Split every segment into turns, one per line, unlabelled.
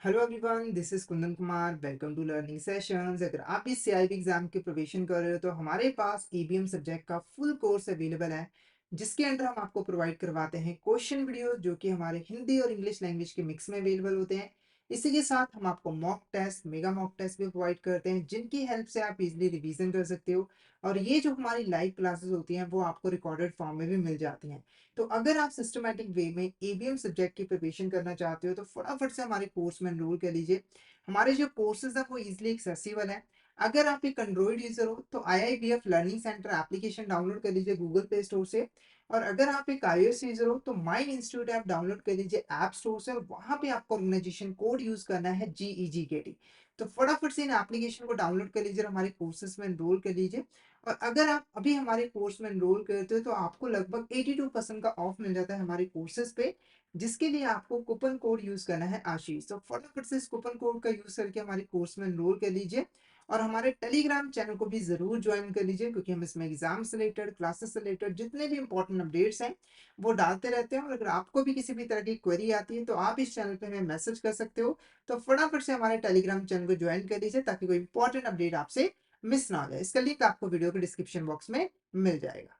Hello everyone, this is Kundan Kumar. Welcome to learning sessions. अगर आप इस सीआईबी एग्जाम की प्रिपरेशन कर रहे हो तो हमारे पास ईबीएम सब्जेक्ट का फुल कोर्स अवेलेबल है, जिसके अंदर हम आपको प्रोवाइड करवाते हैं क्वेश्चन वीडियो जो कि हमारे हिंदी और इंग्लिश लैंग्वेज के मिक्स में अवेलेबल होते हैं। इसी के साथ हम आपको mock test, mega mock test भी प्रोवाइड करते हैं, जिनकी हेल्प से आप इजीली रिवीजन कर सकते हो। और ये जो हमारी लाइव क्लासेस होती हैं वो आपको रिकॉर्डेड फॉर्म में भी मिल जाती हैं। तो अगर आप सिस्टमैटिक वे में एबीएम सब्जेक्ट की प्रिपरेशन करना चाहते हो तो फटाफट से हमारे कोर्स में एनरोल कर लीजिए। हमारे जो कोर्सेज हैं वो इजीली एक्सेसिबल हैं। अगर आप एक एंड्रॉइड यूजर हो तो IIBF learning centre application download कर लीजिए गूगल प्ले स्टोर से। और अगर आप एक आईओएस यूजर हो तो माइंड इंस्टीट्यूट ऐप डाउनलोड कर लीजिए ऐप स्टोर से, और वहां पे आपको ऑर्गेनाइजेशन कोड यूज करना है GEGKT। तो फटाफट से इन एप्लीकेशन को डाउनलोड कर लीजिए और हमारे कोर्सेज में एनरोल कर लीजिए। और अगर आप अभी हमारे कोर्स में एनरोल करते हो तो आपको लगभग 82% का ऑफ मिल जाता है हमारे कोर्सेज पे, जिसके लिए आपको कूपन कोड यूज करना है आशीष। तो फटाफट से इस कूपन कोड का यूज करके हमारे कोर्स में एनरोल कर लीजिए। और हमारे टेलीग्राम चैनल को भी जरूर ज्वाइन कर लीजिए, क्योंकि हम इसमें एग्जाम से रिलेटेड, क्लासेस से रिलेटेड जितने भी इंपॉर्टेंट अपडेट्स हैं वो डालते रहते हैं। और अगर आपको भी किसी भी तरह की क्वेरी आती है तो आप इस चैनल पे हमें मैसेज कर सकते हो। तो फटाफट से हमारे टेलीग्राम चैनल को ज्वाइन कर लीजिए ताकि कोई इंपॉर्टेंट अपडेट आपसे मिस ना हो जाए। इसका लिंक आपको वीडियो के डिस्क्रिप्शन बॉक्स में मिल जाएगा।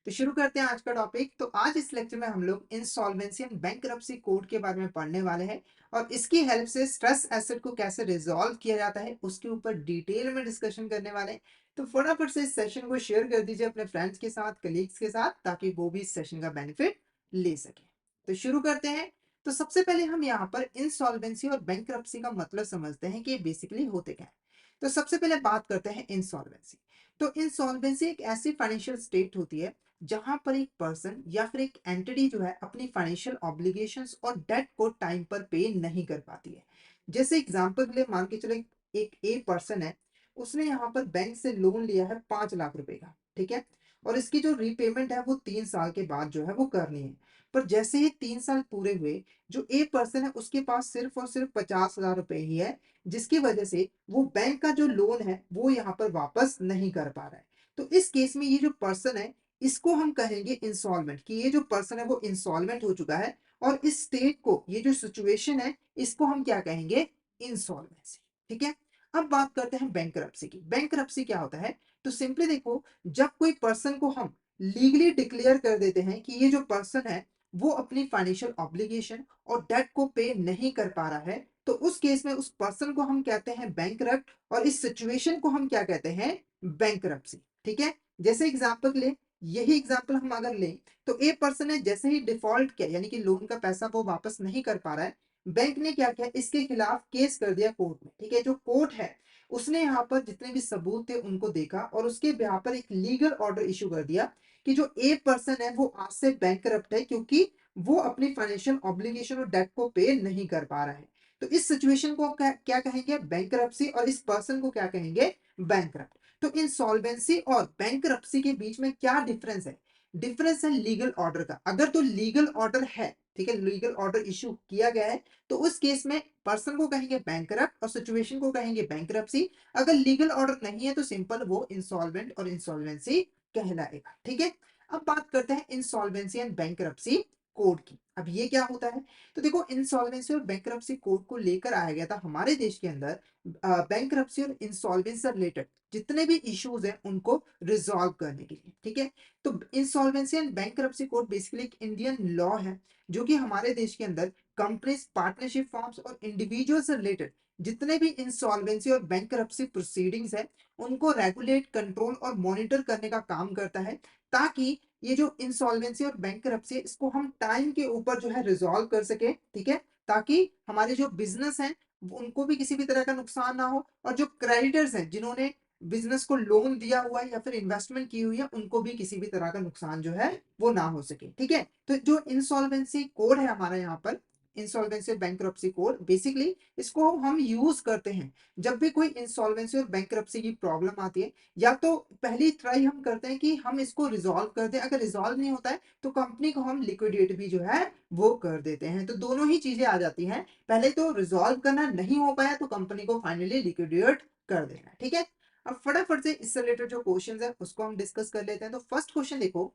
तो शुरू करते हैं आज का टॉपिक। तो आज इस लेक्चर में हम लोग इंसॉल्वेंसी एंड बैंकरप्सी कोड के बारे में पढ़ने वाले हैं, और इसकी हेल्प से स्ट्रेस एसेट को कैसे रिजॉल्व किया जाता है उसके ऊपर डिटेल में डिस्कशन करने वाले हैं। तो फटाफट से इस सेशन को शेयर कर दीजिए अपने फ्रेंड्स के साथ, कलीग्स के साथ, ताकि वो भी इस सेशन का बेनिफिट ले सके। तो शुरू करते हैं। तो सबसे पहले हम यहाँ पर इंसॉल्वेंसी और बैंकरप्सी का मतलब समझते हैं कि बेसिकली होते क्या है। तो सबसे पहले बात करते हैं इंसॉल्वेंसी। तो इंसॉल्वेंसी एक ऐसी फाइनेंशियल स्टेट होती है जहां पर एक पर्सन या फिर एक एंटिटी जो है अपनी फाइनेंशियल ऑब्लिगेशंस और डेट को टाइम पर पे नहीं कर पाती है। जैसे एग्जांपल के लिए मान के चलो, एक ए पर्सन है, उसने यहाँ पर बैंक से लोन लिया है 5 लाख रुपए का, ठीक है। और इसकी जो रीपेमेंट है वो 3 साल के बाद जो है वो करनी है। पर जैसे ही 3 साल पूरे हुए, जो ए पर्सन है उसके पास सिर्फ और सिर्फ 50,000 रुपए ही है, जिसकी वजह से वो बैंक का जो लोन है वो यहाँ पर वापस नहीं कर पा रहा है। तो इस केस में ये जो पर्सन है, इसको हम कहेंगे इंसॉल्वेंट, कि ये जो पर्सन है वो इंसॉल्वेंट हो चुका है। और इस स्टेट को, ये जो सिचुएशन है, इसको हम क्या कहेंगे? इंसॉल्वेंसी। ठीक है। अब बात करते हैं बैंकरप्सी की। बैंकरप्सी क्या होता है? तो सिंपली देखो, जब कोई पर्सन को हम लीगली डिक्लेयर कर देते हैं कि ये जो पर्सन है वो अपनी फाइनेंशियल ऑब्लिगेशन और डेट को पे नहीं कर पा रहा है, तो उस केस में उस पर्सन को हम कहते हैं बैंकरप्ट, और इस सिचुएशन को हम क्या कहते हैं? बैंकरप्सी। ठीक है। जैसे एग्जांपल ले, यही एग्जांपल हम अगर लें, तो ए पर्सन ने जैसे ही डिफॉल्ट किया, यानी कि लोन का पैसा वो वापस नहीं कर पा रहा है, बैंक ने क्या किया? इसके खिलाफ केस कर दिया कोर्ट में। ठीक है। जो कोर्ट है उसने यहाँ पर जितने भी सबूत थे उनको देखा और उसके बिहाफ पर एक लीगल ऑर्डर इशू कर दिया कि जो ए पर्सन है वो आज से बैंकरप्ट है, क्योंकि वो अपनी फाइनेंशियल ऑब्लिगेशन और डेट को पे नहीं कर पा रहा है। तो इस सिचुएशन को क्या कहेंगे? बैंकरप्सी। और इस पर्सन को क्या कहेंगे? बैंकरप्ट। तो इंसॉल्वेंसी और बैंकरप्सी के बीच में क्या डिफरेंस है? डिफरेंस है लीगल ऑर्डर का। अगर तो लीगल ऑर्डर है, ठीक है, लीगल ऑर्डर इशू किया गया है, तो उस केस में पर्सन को कहेंगे बैंकरप्ट और सिचुएशन को कहेंगे बैंकरप्सी। अगर लीगल ऑर्डर नहीं है तो सिंपल वो इंसॉल्वेंट और इंसॉल्वेंसी कहलाएगा। ठीक है। अब बात करते हैं इंसॉल्वेंसी एंड बैंकरप्सी कोड की। अब ये क्या होता है? तो देखो, इंसॉल्वेंसी और बैंकरप्सी कोड को लेकर आया गया था हमारे देश के अंदर बैंकरप्सी और इंसॉल्वेंसी से रिलेटेड जितने भी इश्यूज हैं उनको रिजॉल्व करने के लिए। ठीक है। तो insolvency and bankruptcy code basically एक इंडियन लॉ है, जो कि हमारे देश के अंदर कंपनीज, पार्टनरशिप फॉर्म्स और इंडिविजुअल से रिलेटेड जितने भी इंसॉल्वेंसी और बैंकरप्सी प्रोसीडिंग्स है उनको रेगुलेट, कंट्रोल और मॉनिटर करने का काम करता है, ताकि ये जो इंसॉल्वेंसी और बैंकरप्सी है इसको हम टाइम के ऊपर जो है रिजॉल्व कर सके। ठीक है। ताकि हमारे जो बिजनेस हैं उनको भी किसी भी तरह का नुकसान ना हो, और जो क्रेडिटर्स हैं जिन्होंने बिजनेस को लोन दिया हुआ है या फिर इन्वेस्टमेंट की हुई है उनको भी किसी भी तरह का नुकसान जो है वो ना हो सके। ठीक है। तो जो इंसॉल्वेंसी कोड है हमारा यहाँ पर, इंसॉल्वेंसी बैंकरप्सी कोड, बेसिकली इसको हम यूज करते हैं जब भी कोई इंसॉल्वेंसी और बैंकरप्सी की प्रॉब्लम आती है। या तो पहली ट्राई हम करते हैं कि हम इसको रिजॉल्व कर दें, अगर रिजॉल्व नहीं होता है तो कंपनी को हम लिक्विडेट भी जो है वो कर देते हैं। तो दोनों ही चीजें आ जाती हैं। पहले तो रिजॉल्व करना नहीं हो पाया तो कंपनी को फाइनली लिक्विडेट कर देना। ठीक है। अब फटाफट से इससे रिलेटेड जो क्वेश्चंस है उसको हम डिस्कस कर लेते हैं। तो फर्स्ट क्वेश्चन देखो,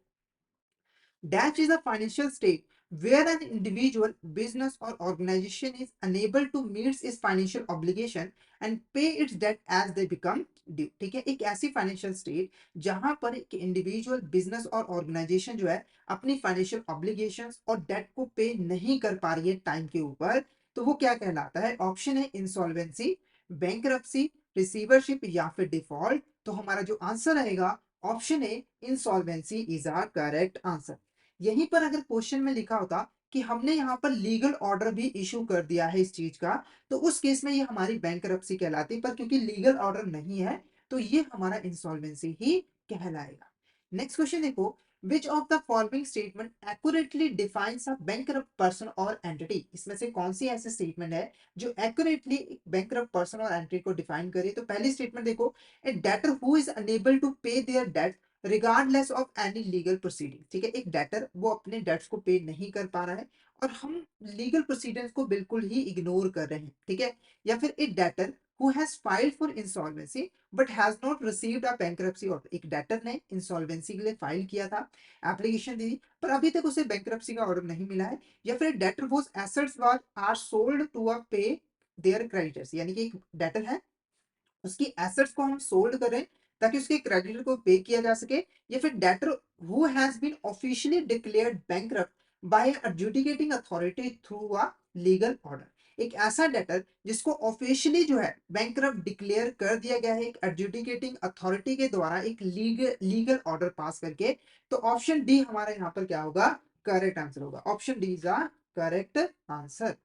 dash is a financial state where an individual, business or organization is unable to meet its financial obligation and pay its debt as they become due। ठीक है, एक ऐसी फाइनेंशियल स्टेट जहां पर एक इंडिविजुअल, बिजनेस और organisation जो है अपनी फाइनेंशियल ऑब्लिगेशंस और डेट को पे नहीं कर पा रही है टाइम के ऊपर, तो वो क्या कहलाता है? ऑप्शन है इंसॉल्वेंसी, बैंकरप्सी, रिसीवरशिप या फिर डिफॉल्ट। तो हमारा जो आंसर रहेगा option A insolvency is our correct answer. यहीं पर अगर क्वेश्चन में लिखा होता कि हमने यहाँ पर लीगल ऑर्डर भी इशू कर दिया है इस चीज का, तो उस केस में ये हमारी बैंकरप्सी कहलाती, पर क्योंकि लीगल ऑर्डर नहीं है तो ये हमारा इंसॉल्वेंसी ही कहलाएगा। नेक्स्ट क्वेश्चन देखो, which of the following statement accurately defines a bankrupt person और एंटिटी। इसमें से कौन सी ऐसी स्टेटमेंट है जो एक्यूरेटली बैंकरप्ट पर्सन और एंटिटी को डिफाइन करे? तो पहली स्टेटमेंट देखो, a debtor who is unable to pay their debt regardless of any legal proceeding. ठीक है, एक डेटर वो अपने डेट्स को पे नहीं कर पा रहा है और हम लीगल प्रोसीडिंग्स को बिल्कुल ही इग्नोर कर रहे हैं। ठीक है, या फिर एक debtor who has filed for insolvency but has not received a bankruptcy order. एक डेटर ने इंसॉल्वेंसी के लिए फाइल किया था, एप्लीकेशन दी थी, पर अभी तक उसे बैंकरप्सी का ऑर्डर नहीं मिला है। या फिर debtor whose assets were are sold to a pay their creditors, यानी कि एक डेटर है, उसकी एसेट्स को हम सोल्ड करें ताकि उसके क्रेडिटर को पे किया जा सके। या फिर debtor who has been officially declared bankrupt by adjudicating authority through a legal order. एक ऐसा डेटर जिसको ऑफिशियली जो है बैंकरप्ट डिक्लेयर कर दिया गया है एक एडजुडिकेटिंग अथॉरिटी के द्वारा, एक लीगल ऑर्डर पास करके। तो ऑप्शन डी हमारा यहाँ पर क्या होगा? करेक्ट आंसर होगा। Option D is a correct answer.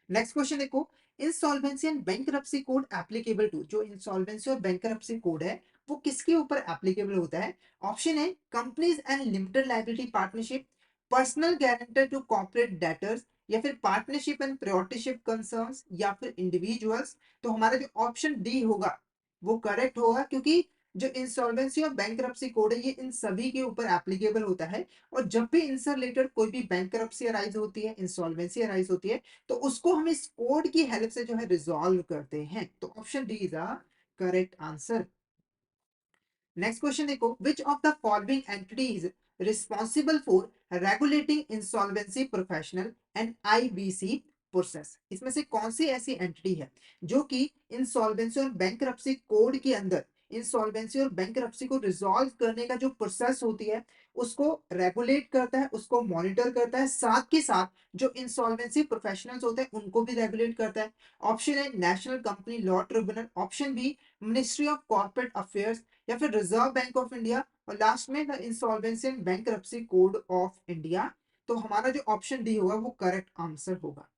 Next question देखो, insolvency and bankruptcy code applicable to. जो इंसॉल्वेंसी और बैंकरप्सी कोड है वो किसके ऊपर एप्लीकेबल होता है? ऑप्शन है companies and limited liability partnership, personal guarantor to corporate debtors, या फिर पार्टनरशिप एंड प्रायोरिटीशिप कंसर्न्स, या फिर इंडिविजुअल्स। तो हमारा जो ऑप्शन डी होगा वो करेक्ट होगा, क्योंकि जो इंसॉल्वेंसी और बैंकरप्सी कोड है ये इन सभी के ऊपर एप्लीकेबल होता है। और जब भी इनसे रिलेटेड कोई भी बैंकरप्सी अराइज होती है, इंसॉल्वेंसी अराइज होती है, तो उसको हम इस कोड की हेल्प से जो है रिजॉल्व करते हैं। तो option D is the correct answer. Next question देखो, which of the following entities responsible for regulating insolvency professional and IBC process. इसमें से कौन सी ऐसी एंटिटी है जो कि इंसॉल्वेंसी और बैंकरप्सी कोड के अंदर इंसॉल्वेंसी और बैंकरप्सी को रिजॉल्व करने का जो प्रोसेस होती है उसको रेगुलेट करता है, उसको मॉनिटर करता है, साथ के साथ जो इंसॉल्वेंसी प्रोफेशनल्स होते हैं उनको भी रेगुलेट करता है? ऑप्शन है National company law Tribunal, option B Ministry of Corporate Affairs, या फिर रिजर्व बैंक ऑफ इंडिया, और लास्ट में the Insolvency and bankruptcy Code of India. तो हमारा जो ऑप्शन डी होगा वो करेक्ट आंसर होगा।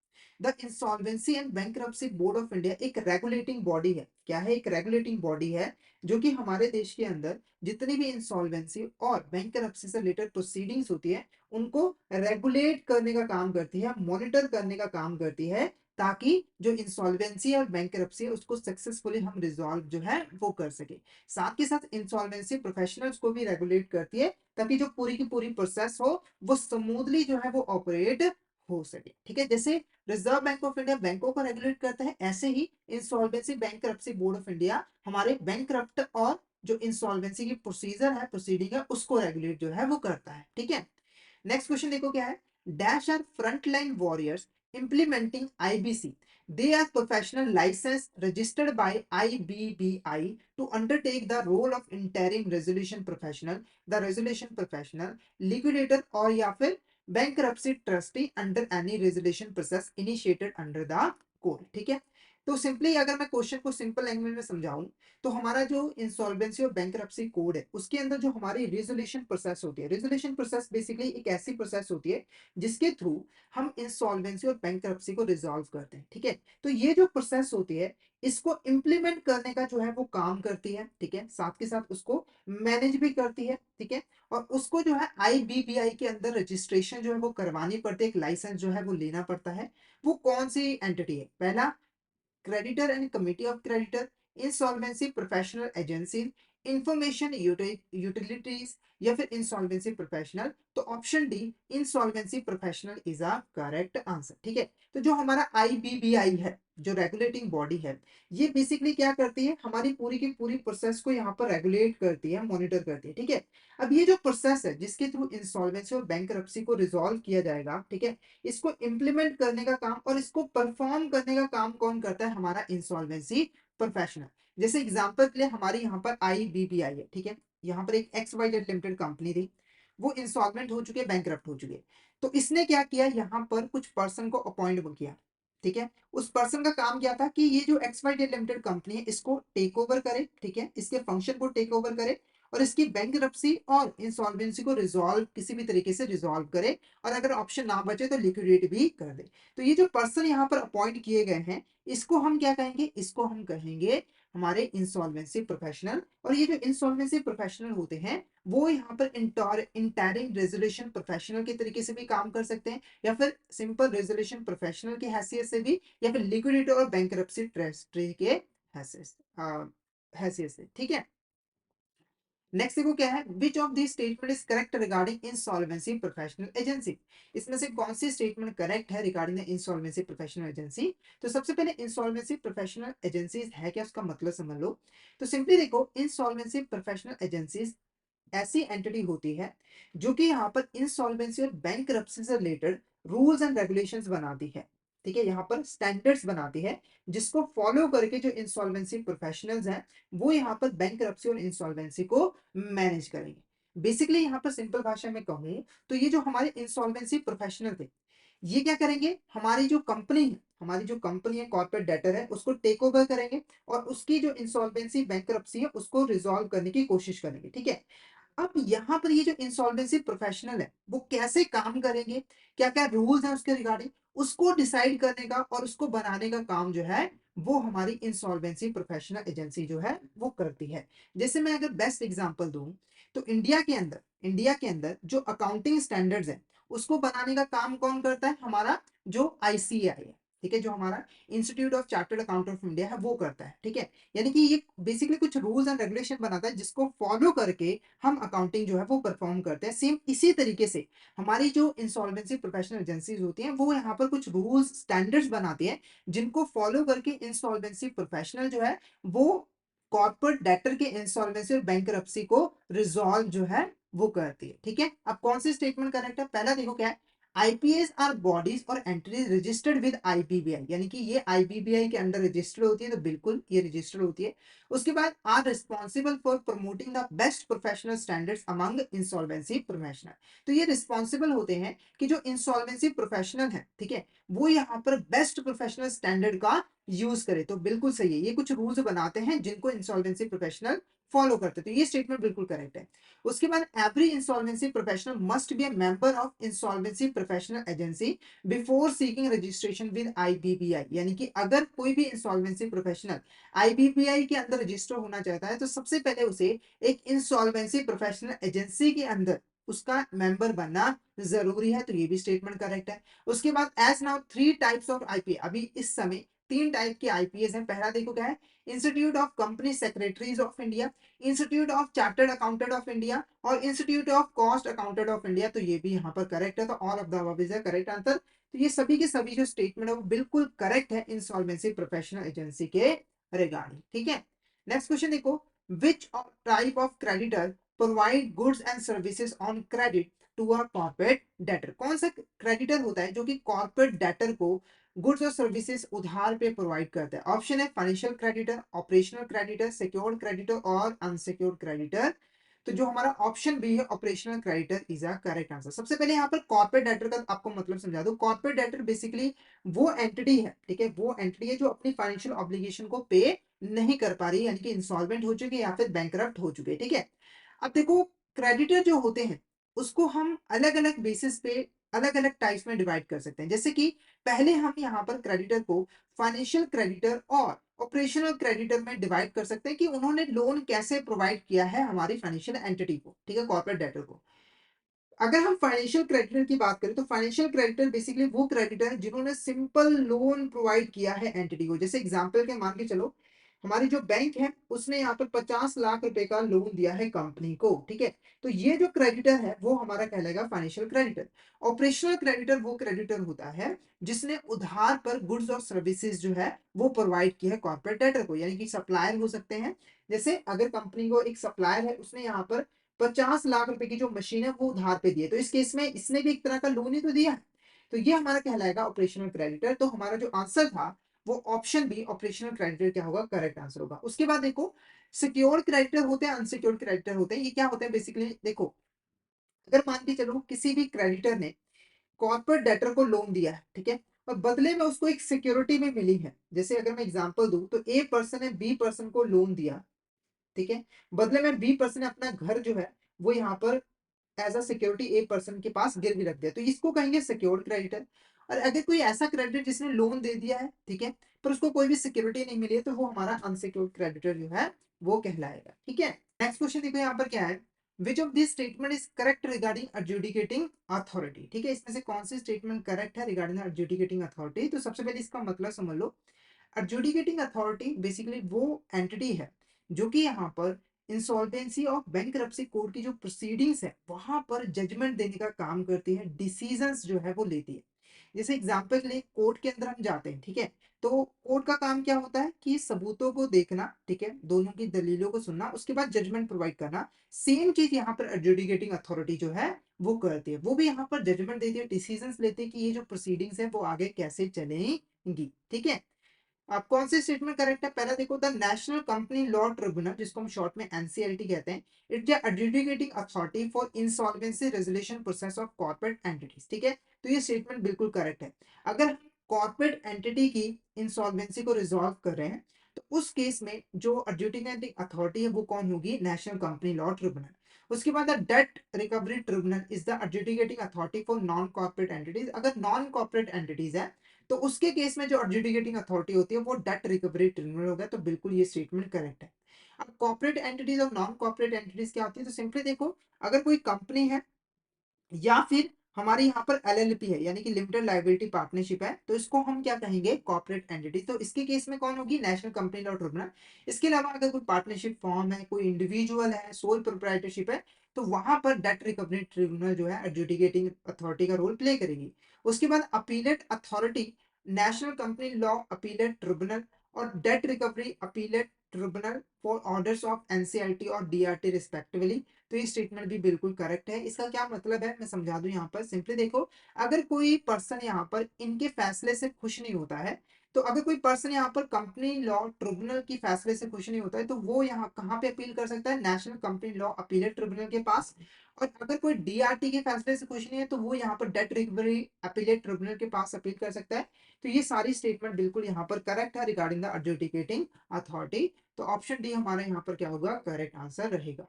The Insolvency and Bankruptcy board of India एक रेगुलेटिंग बॉडी है। क्या है? एक रेगुलेटिंग बॉडी है जो कि हमारे देश के अंदर जितनी भी इंसॉल्वेंसी और बैंकरप्सी से रिलेटेड प्रोसीडिंग्स होती है उनको रेगुलेट करने का काम करती है, मॉनिटर करने का काम करती है, ताकि जो इंसॉल्वेंसी और बैंकरप्सी है उसको सक्सेसफुली हम रिजॉल्व जो है वो कर सके। साथ के साथ इंसॉल्वेंसी प्रोफेशनल्स को भी रेगुलेट करती है ताकि जो पूरी की पूरी प्रोसेस हो वो स्मूथली जो है वो ऑपरेट हो सके। ठीक है, जैसे रिजर्व बैंक ऑफ इंडिया बैंकों को रेगुलेट करता है, ऐसे ही insolvency bankruptcy board of India हमारे बैंकरप्ट और जो इंसॉल्वेंसी की प्रोसीजर है, प्रोसीडिंग है, उसको रेगुलेट जो है वो करता है। ठीक है, नेक्स्ट क्वेश्चन देखो क्या है। Dash are frontline warriors implementing IBC. They are professional license registered by IBBI to undertake the role of interim resolution professional, the resolution professional, liquidator और या फिर bankruptcy trustee under any resolution process initiated under the code। ठीक है, तो simply अगर मैं question को simple language में समझाऊं तो हमारा जो इंसॉल्वेंसी और बैंकरप्सी कोड है उसके अंदर जो हमारी रिजोल्यूशन प्रोसेस होती है, रिजोल्यूशन प्रोसेस बेसिकली एक ऐसी प्रोसेस होती है जिसके थ्रू हम इंसॉल्वेंसी और बैंकरप्सी को रिजॉल्व करते हैं। ठीक है, तो ये जो प्रोसेस होती है इसको इम्प्लीमेंट करने का जो है वो काम करती है। ठीक है, साथ के साथ उसको मैनेज भी करती है। ठीक है, और उसको जो है आईबीबीआई के अंदर रजिस्ट्रेशन जो है वो करवानी पड़ती है, एक लाइसेंस जो है वो लेना पड़ता है। वो कौन सी एंटिटी है? पहला creditor and committee of creditor, insolvency professional agencies, information utilities, या फिर इंसॉल्वेंसी प्रोफेशनल। तो option D insolvency professional is a correct answer. ठीक है, तो जो हमारा आईबीबीआई है जो रेगुलेटिंग बॉडी है, ये बेसिकली क्या करती है, हमारी पूरी की पूरी प्रोसेस को यहाँ पर रेगुलेट करती है, मॉनिटर करती है, ठीक है। अब ये जो प्रोसेस है जिसके थ्रू इंसॉल्वेंसी और बैंकरप्सी को रिजॉल्व किया जाएगा, ठीक है, इसको इम्प्लीमेंट करने का काम और इसको परफॉर्म करने का काम कौन करता है, हमारा इंसॉल्वेंसी प्रोफेशनल। जैसे एग्जांपल के लिए हमारी यहाँ पर आईबीपीआई है, ठीक है, यहाँ पर एक X Y Z limited company थी, वो इंसॉल्वेंट हो चुके हैं, बैंकरप्ट हो चुके हैं। तो इसने क्या किया, यहाँ पर कुछ पर्सन को अपॉइंट किया, ठीक है। उस पर्सन का काम क्या था कि ये जो X Y Z limited company है इसको टेक ओवर करे, ठीक है, इसके फंक्शन को टेक ओवर करे और इसकी बैंकरप्सी और इंसॉल्वेंसी को रिजॉल्व किसी भी तरीके से रिजॉल्व करे, और अगर ऑप्शन ना बचे तो लिक्विडेट भी कर दे। तो ये जो पर्सन यहाँ पर अपॉइंट किए गए हैं, इसको हम क्या कहेंगे, इसको हम कहेंगे हमारे इंसॉल्वेंसी प्रोफेशनल। और ये जो इंसॉल्वेंसी प्रोफेशनल होते हैं, वो यहाँ पर इंटरिम रेजोल्यूशन प्रोफेशनल के तरीके से भी काम कर सकते हैं, या फिर सिंपल रेजोल्यूशन प्रोफेशनल की हैसियत से भी, या फिर लिक्विडेटर और बैंकरप्सी ट्रस्टी के हैसियत से, ठीक है। नेक्स्ट देखो क्या है, विच of this statement is correct regarding insolvency professional agency. इसमें से कौन सी स्टेटमेंट करेक्ट है regarding the insolvency professional agency. तो सबसे पहले इंसॉल्वेंसी प्रोफेशनल एजेंसी है क्या, उसका मतलब समझ लो। तो सिंपली देखो, इंसॉल्वेंसी प्रोफेशनल एजेंसीज ऐसी एंटिटी होती है जो कि यहाँ पर इंसॉल्वेंसी और बैंकरप्सी से रिलेटेड रूल्स एंड रेगुलेशंस बनाती है, ठीक है, यहाँ पर स्टैंडर्ड्स बनाती है, जिसको फॉलो करके जो इंसॉल्वेंसी प्रोफेशनल्स हैं वो यहाँ पर बैंकरप्सी और इंसॉल्वेंसी को मैनेज करेंगे। बेसिकली यहाँ पर सिंपल भाषा में कहूँ तो ये जो हमारे इंसॉल्वेंसी प्रोफेशनल थे, ये क्या करेंगे, हमारी जो कंपनी है, कॉर्पोरेट डेटर है, उसको टेक ओवर करेंगे और उसकी जो इंसॉल्वेंसी बैंकरप्सी है उसको रिजॉल्व करने की कोशिश करेंगे, ठीक है। अब यहाँ पर ये जो इंसॉल्वेंसी प्रोफेशनल है वो कैसे काम करेंगे, क्या क्या रूल्स हैं उसके रिगार्डिंग, उसको डिसाइड करने का और उसको बनाने का काम जो है वो हमारी इंसॉल्वेंसी प्रोफेशनल एजेंसी जो है वो करती है। जैसे मैं अगर बेस्ट एग्जांपल दूं, तो इंडिया के अंदर जो अकाउंटिंग स्टैंडर्ड्स है उसको बनाने का काम कौन करता है, हमारा जो आईसीएआई है, ठीक है, जो हमारा institute of chartered accountant of India है वो करता है, ठीक है। यानी कि ये बेसिकली कुछ रूल्स एंड रेगुलेशन बनाता है जिसको फॉलो करके हम अकाउंटिंग जो है वो परफॉर्म करते हैं। सेम इसी तरीके से हमारी जो इंसॉल्वेंसी प्रोफेशनल एजेंसीज होती हैं वो यहाँ पर कुछ रूल्स स्टैंडर्ड्स बनाती हैं, जिनको फॉलो करके इंसॉल्वेंसी प्रोफेशनल जो है वो कॉर्पोरेट डेटर के इंसॉल्वेंसी और बैंकरप्सी को रिजॉल्व जो है वो करती है, ठीक है। अब कौन सी स्टेटमेंट करेक्ट है, पहला देखो क्या है, आईपीएस आर बॉडीज और एंटिटीज रजिस्टर्ड विद आईबीबीआई, यानी कि ये आईबीबीआई के अंडर रजिस्टर्ड होती है, तो बिल्कुल ये रजिस्टर्ड होती है। उसके बाद are responsible for promoting the best professional standards among insolvency professional. तो ये रिस्पॉन्सिबल होते हैं कि जो इंसॉल्वेंसी प्रोफेशनल है, ठीक है, वो यहाँ पर बेस्ट प्रोफेशनल स्टैंडर्ड का यूज करे, तो बिल्कुल सही है, ये कुछ रूल्स बनाते हैं जिनको इंसॉल्वेंसी प्रोफेशनल फॉलो करते हैं, तो ये स्टेटमेंट बिल्कुल करेक्ट है। उसके बाद every insolvency professional must be a member of insolvency professional agency before seeking registration with IBBI, यानी कि अगर कोई भी इंसॉल्वेंसी प्रोफेशनल आईबीपीआई के अंदर रजिस्टर होना चाहता है तो सबसे पहले उसे एक इंसॉल्वेंसी प्रोफेशनल एजेंसी के अंदर उसका मेंबर बनना जरूरी है, तो ये भी स्टेटमेंट करेक्ट है। उसके बाद as now three types of IPA, अभी इस समय तीन टाइप के आईपीएस हैं। पहला देखो क्या है, institute of company secretaries of India, institute of chartered accountant of India और institute of cost accountant of India, तो ये भी यहाँ पर करेक्ट है, तो all of the above is the correct answer. तो ये सभी के सभी जो स्टेटमेंट है वो बिल्कुल करेक्ट है इंसॉल्वेंसी प्रोफेशनल एजेंसी के रिगार्डिंग, ठीक है। नेक्स्ट क्वेश्चन देखो, which type of creditor provide goods and services on credit to a corporate debtor. कौन सा क्रेडिटर होता है जो कि कॉर्पोरेट डेटर को गुड्स और सर्विसेज उधार पे प्रोवाइड करता है। ऑप्शन है financial creditor, operational creditor, secured creditor और अनसिक्योर्ड क्रेडिटर। तो जो हमारा ऑप्शन बी है operational creditor is a correct answer. सबसे पहले यहाँ पर कॉर्पोरेट डेटर का आपको मतलब समझा दो। कॉर्पोरेट डेटर बेसिकली वो एंटिटी है, ठीक है, वो एंटिटी है जो अपनी फाइनेंशियल ऑब्लिगेशन को पे नहीं कर पा रही है, यानी कि इंसॉल्वेंट हो चुकी है या फिर बैंकरप्ट हो चुके हैं, ठीक है। अब देखो, क्रेडिटर जो होते हैं उसको हम अलग अलग बेसिस पे अलग अलग टाइप्स में डिवाइड कर सकते हैं। जैसे कि पहले हम यहाँ पर क्रेडिटर को फाइनेंशियल क्रेडिटर और ऑपरेशनल क्रेडिटर में डिवाइड कर सकते हैं कि उन्होंने लोन कैसे प्रोवाइड किया है हमारी फाइनेंशियल एंटिटी को, ठीक है, कॉर्पोरेट डेटर को। अगर हम फाइनेंशियल क्रेडिटर की बात करें तो फाइनेंशियल क्रेडिटर बेसिकली वो क्रेडिटर है जिन्होंने सिंपल लोन प्रोवाइड किया है एंटिटी को। जैसे एग्जांपल के मान के चलो, हमारी जो बैंक है उसने यहाँ पर 50 लाख रुपए का लोन दिया है कंपनी को, ठीक है। तो ये जो क्रेडिटर है वो हमारा कहलाएगा फाइनेंशियल क्रेडिटर। ऑपरेशनल क्रेडिटर वो क्रेडिटर होता है जिसने उधार पर गुड्स और सर्विसेज जो है वो प्रोवाइड की है कॉर्पोरेट डेटर को, यानी कि सप्लायर हो सकते हैं। जैसे अगर कंपनी को एक सप्लायर है, उसने यहाँ पर 50 लाख रुपए की जो मशीन है वो उधार पे दी है, तो इस केस में इसने भी एक तरह का लोन ही तो दिया है। तो ये हमारा कहलाएगा ऑपरेशनल क्रेडिटर। तो हमारा जो आंसर था वो ऑप्शन बी ऑपरेशनल क्रेडिटर क्या होगा, करेक्ट आंसर होगा। उसके बाद देखो सिक्योर्ड क्रेडिटर होते हैं, अनसिक्योर्ड क्रेडिटर होते हैं। ये क्या होते हैं बेसिकली, देखो अगर मान के चलो किसी भी क्रेडिटर ने कॉर्पोरेट डेटर को लोन दिया है, ठीक है, और बदले में उसको एक सिक्योरिटी में मिली है। जैसे अगर मैं एग्जांपल दूं तो ए पर्सन ने बी पर्सन को लोन दिया, ठीक है, बदले में बी पर्सन ने अपना घर जो है वो यहाँ पर as a security a person के पास गिरवी रख दिया, तो इसको कहेंगे सिक्योर्ड क्रेडिटर। और अगर कोई ऐसा क्रेडिटर जिसने लोन दे दिया है, ठीक है, पर उसको कोई भी सिक्योरिटी नहीं मिली है, तो वो हमारा अनसिक्योर्ड क्रेडिटर जो है वो कहलाएगा, ठीक है। नेक्स्ट क्वेश्चन देखो यहाँ पर क्या है, विच of this statement is correct regarding adjudicating authority, ठीक है, इसमें से कौन सी स्टेटमेंट करेक्ट है रिगार्डिंग एडजुडिकेटिंग अथॉरिटी। तो सबसे पहले इसका मतलब समझ लो, एडजुडिकेटिंग अथॉरिटी बेसिकली वो एंटिटी है जो कि यहाँ पर इंसॉल्वेंसी और बैंकरप्सी कोर्ट की जो प्रोसीडिंग्स है वहां पर जजमेंट देने का काम करती है, डिसीजंस जो है वो लेती है। जैसे एग्जांपल के लिए कोर्ट के अंदर हम जाते हैं, ठीक है, तो कोर्ट का काम क्या होता है कि सबूतों को देखना, ठीक है, दोनों की दलीलों को सुनना, उसके बाद जजमेंट प्रोवाइड करना। सेम चीज यहाँ पर एडजुडिकेटिंग अथॉरिटी जो है वो करती है, वो भी यहाँ पर जजमेंट देती है, डिसीजंस लेती है कि ये जो प्रोसीडिंग्स है वो आगे कैसे चलेंगी, ठीक है। अब कौन सी स्टेटमेंट करेक्ट है, पहला देखो, the national company law tribunal, जिसको हम शॉर्ट में एनसीएलटी कहते हैं, it's the adjudicating authority for insolvency resolution process of corporate entities, ठीक है। तो ये स्टेटमेंट बिल्कुल करेक्ट है। अगर हम कॉर्पोरेट एंटिटी की इंसॉल्वेंसी को रिजॉल्व कर रहे हैं तो उस केस में जो एडजुडिकेटिंग अथॉरिटी है वो कौन होगी, नेशनल कंपनी लॉ ट्रिब्यूनल। उसके बाद the date recovery tribunal is the adjudicating authority for non corporate entities. अगर नॉन कॉर्पोरेट एंटिटीज है तो उसके केस में जो एडजुडिकेटिंग अथॉरिटी होती है वो डेट रिकवरी ट्रिब्यूनल हो गया, तो बिल्कुल ये स्टेटमेंट करेक्ट है। अब कॉर्पोरेट एंटिटीज और नॉन कॉर्पोरेट एंटिटीज क्या होती है, तो सिंपली देखो, अगर कोई कंपनी है या फिर हमारे यहाँ पर एलएलपी है यानी कि लिमिटेड लायबिलिटी पार्टनरशिप है, तो इसको हम क्या कहेंगे, कॉर्पोरेट एंटिटी। तो इसके केस में कौन होगी, नेशनल कंपनी लॉ ट्रिब्यूनल। इसके अलावा अगर कोई पार्टनरशिप फॉर्म है, कोई इंडिविजुअल है, सोल प्रोप्राइटरशिप है, तो वहां पर डेट रिकवरी ट्रिब्यूनल जो है एडजुडिकेटिंग अथॉरिटी का रोल प्ले करेगी। उसके बाद appellate authority, national company law appellate tribunal और debt recovery appellate tribunal for orders of NCLT और डीआरटी रिस्पेक्टिवली। तो ये स्टेटमेंट भी बिल्कुल करेक्ट है। इसका क्या मतलब है मैं समझा दूं, यहाँ पर सिंपली देखो, अगर कोई पर्सन यहाँ पर इनके फैसले से खुश नहीं होता है, तो अगर कोई पर्सन यहाँ पर कंपनी लॉ ट्रिब्यूनल की फैसले से खुश नहीं होता है, तो वो यहाँ कहाँ पे अपील कर सकता है, National company law appellate tribunal के पास। और अगर कोई डीआरटी के फैसले से खुश नहीं है तो वो यहाँ पर डेट रिकवरी अपीलेट ट्रिब्यूनल के पास अपील कर सकता है। तो ये सारी स्टेटमेंट बिल्कुल यहाँ पर करेक्ट है रिगार्डिंग द एडजुडिकेटिंग अथॉरिटी। तो ऑप्शन डी हमारा यहाँ पर क्या होगा, करेक्ट आंसर रहेगा।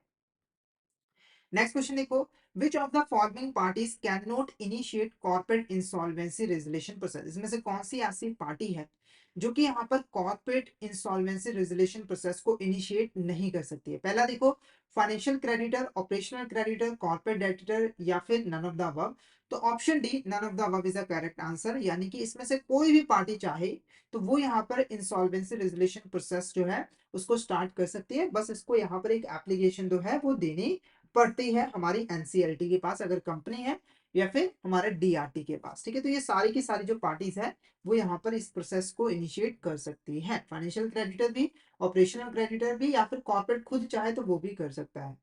नेक्स्ट क्वेश्चन देखो, which of the following parties can not initiate corporate insolvency resolution process. इसमें से कौन सी ऐसी पार्टी है जो कि यहाँ पर कॉर्पोरेट इंसॉल्वेंसी रेजोल्यूशन प्रोसेस को इनिशिएट नहीं कर सकती है। पहला देखो, financial creditor, operational creditor, corporate debtor या फिर नन ऑफ द अबव। तो option D none of the above is the correct answer, यानी कि इसमें से कोई भी पार्टी चाहे तो वो यहाँ पर इंसॉल्वेंसी रेजोल्यूशन प्रोसेस जो है उसको स्टार्ट कर सकती है। बस इसको यहाँ पर एक एप्लीकेशन जो है वो देनी पड़ती है हमारी एनसीएलटी के पास, अगर कंपनी है या फिर हमारे डीआरटी के पास, ठीक है। तो ये सारी की सारी जो पार्टीज है वो यहाँ पर इस प्रोसेस को इनिशिएट कर सकती है, फाइनेंशियल क्रेडिटर भी, ऑपरेशनल क्रेडिटर भी, या फिर कॉर्पोरेट खुद चाहे तो वो भी कर सकता है।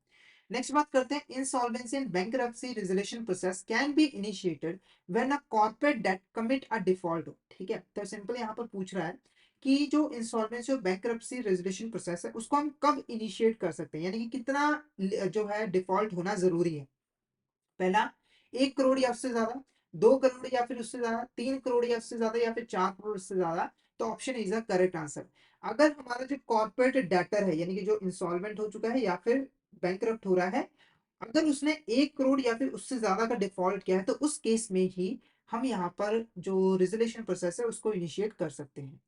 नेक्स्ट बात करते हैं, insolvency and bankruptcy resolution process can be initiated when a corporate debt commit a default हो, ठीक है। तो सिंपल यहाँ पर पूछ रहा है कि जो इंसॉल्वेंसी और बैंकरप्सी रेजोल्यूशन प्रोसेस है उसको हम कब इनिशिएट कर सकते हैं, यानी कि कितना जो है डिफॉल्ट होना जरूरी है। पहला, 1 करोड़ या उससे ज्यादा, 2 करोड़ या फिर उससे ज्यादा, 3 करोड़ या उससे ज्यादा, या फिर 4 करोड़ उससे ज्यादा। तो option is the correct answer. अगर हमारा जो कॉर्पोरेट डेटर है यानी कि जो इंसॉल्वेंट हो चुका है या फिर बैंकरप्ट हो रहा है, अगर उसने 1 करोड़ या फिर उससे ज्यादा का डिफॉल्ट किया है, तो उस केस में ही हम यहाँ पर जो रेजोल्यूशन प्रोसेस है उसको इनिशिएट कर सकते हैं।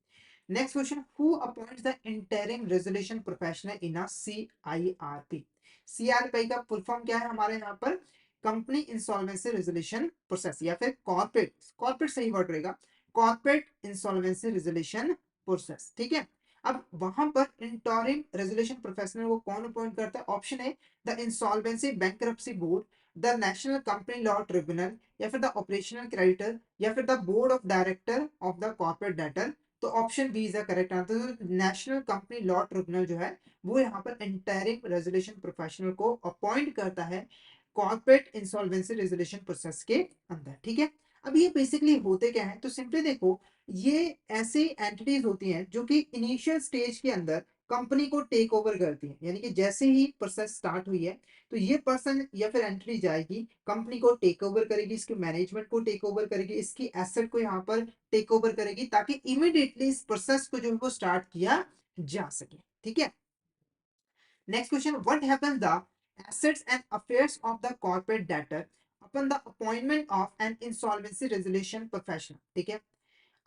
Next question, who appoints the interim resolution professional in a CIRP. CRP का फुल फॉर्म क्या है हमारे यहाँ पर, कंपनी इंसॉल्वेंसी रेजोल्यूशन प्रोसेस, या फिर कॉर्पोरेट, कॉर्पोरेट सही वर्ड रहेगा, कॉर्पोरेट इंसॉल्वेंसी रेजोल्यूशन प्रोसेस, ठीक है। अब वहां पर इंटरिम रेजोल्यूशन प्रोफेशनल को कौन अपॉइंट करता है? ऑप्शन है the insolvency bankruptcy board, the national company law tribunal, या फिर द ऑपरेशनल क्रेडिटर, या फिर the board of director of the corporate debtor. तो option B is the correct answer. National company law tribunal जो है वो यहाँ पर इंटरिम रेजोल्यूशन प्रोफेशनल को अपॉइंट करता है कॉर्पोरेट इंसॉल्वेंसी रेजोल्यूशन प्रोसेस के अंदर। ठीक है, अब ये बेसिकली होते क्या है, तो सिंपली देखो, ये ऐसी एंटिटीज होती हैं जो कि इनिशियल स्टेज के अंदर कंपनी को टेक ओवर करती है, यानी कि जैसे ही प्रोसेस स्टार्ट हुई है तो ये पर्सन या फिर एंटिटी जाएगी, कंपनी को टेक ओवर करेगी, इसके मैनेजमेंट को टेक ओवर करेगी, इसकी एसेट को यहाँ पर टेक ओवर करेगी, ताकि इमीडिएटली इस प्रोसेस को जो है वो स्टार्ट किया जा सके। ठीक है, next question, what happens the assets and affairs of the corporate debtor upon the appointment of an insolvency resolution professional. ठीक है,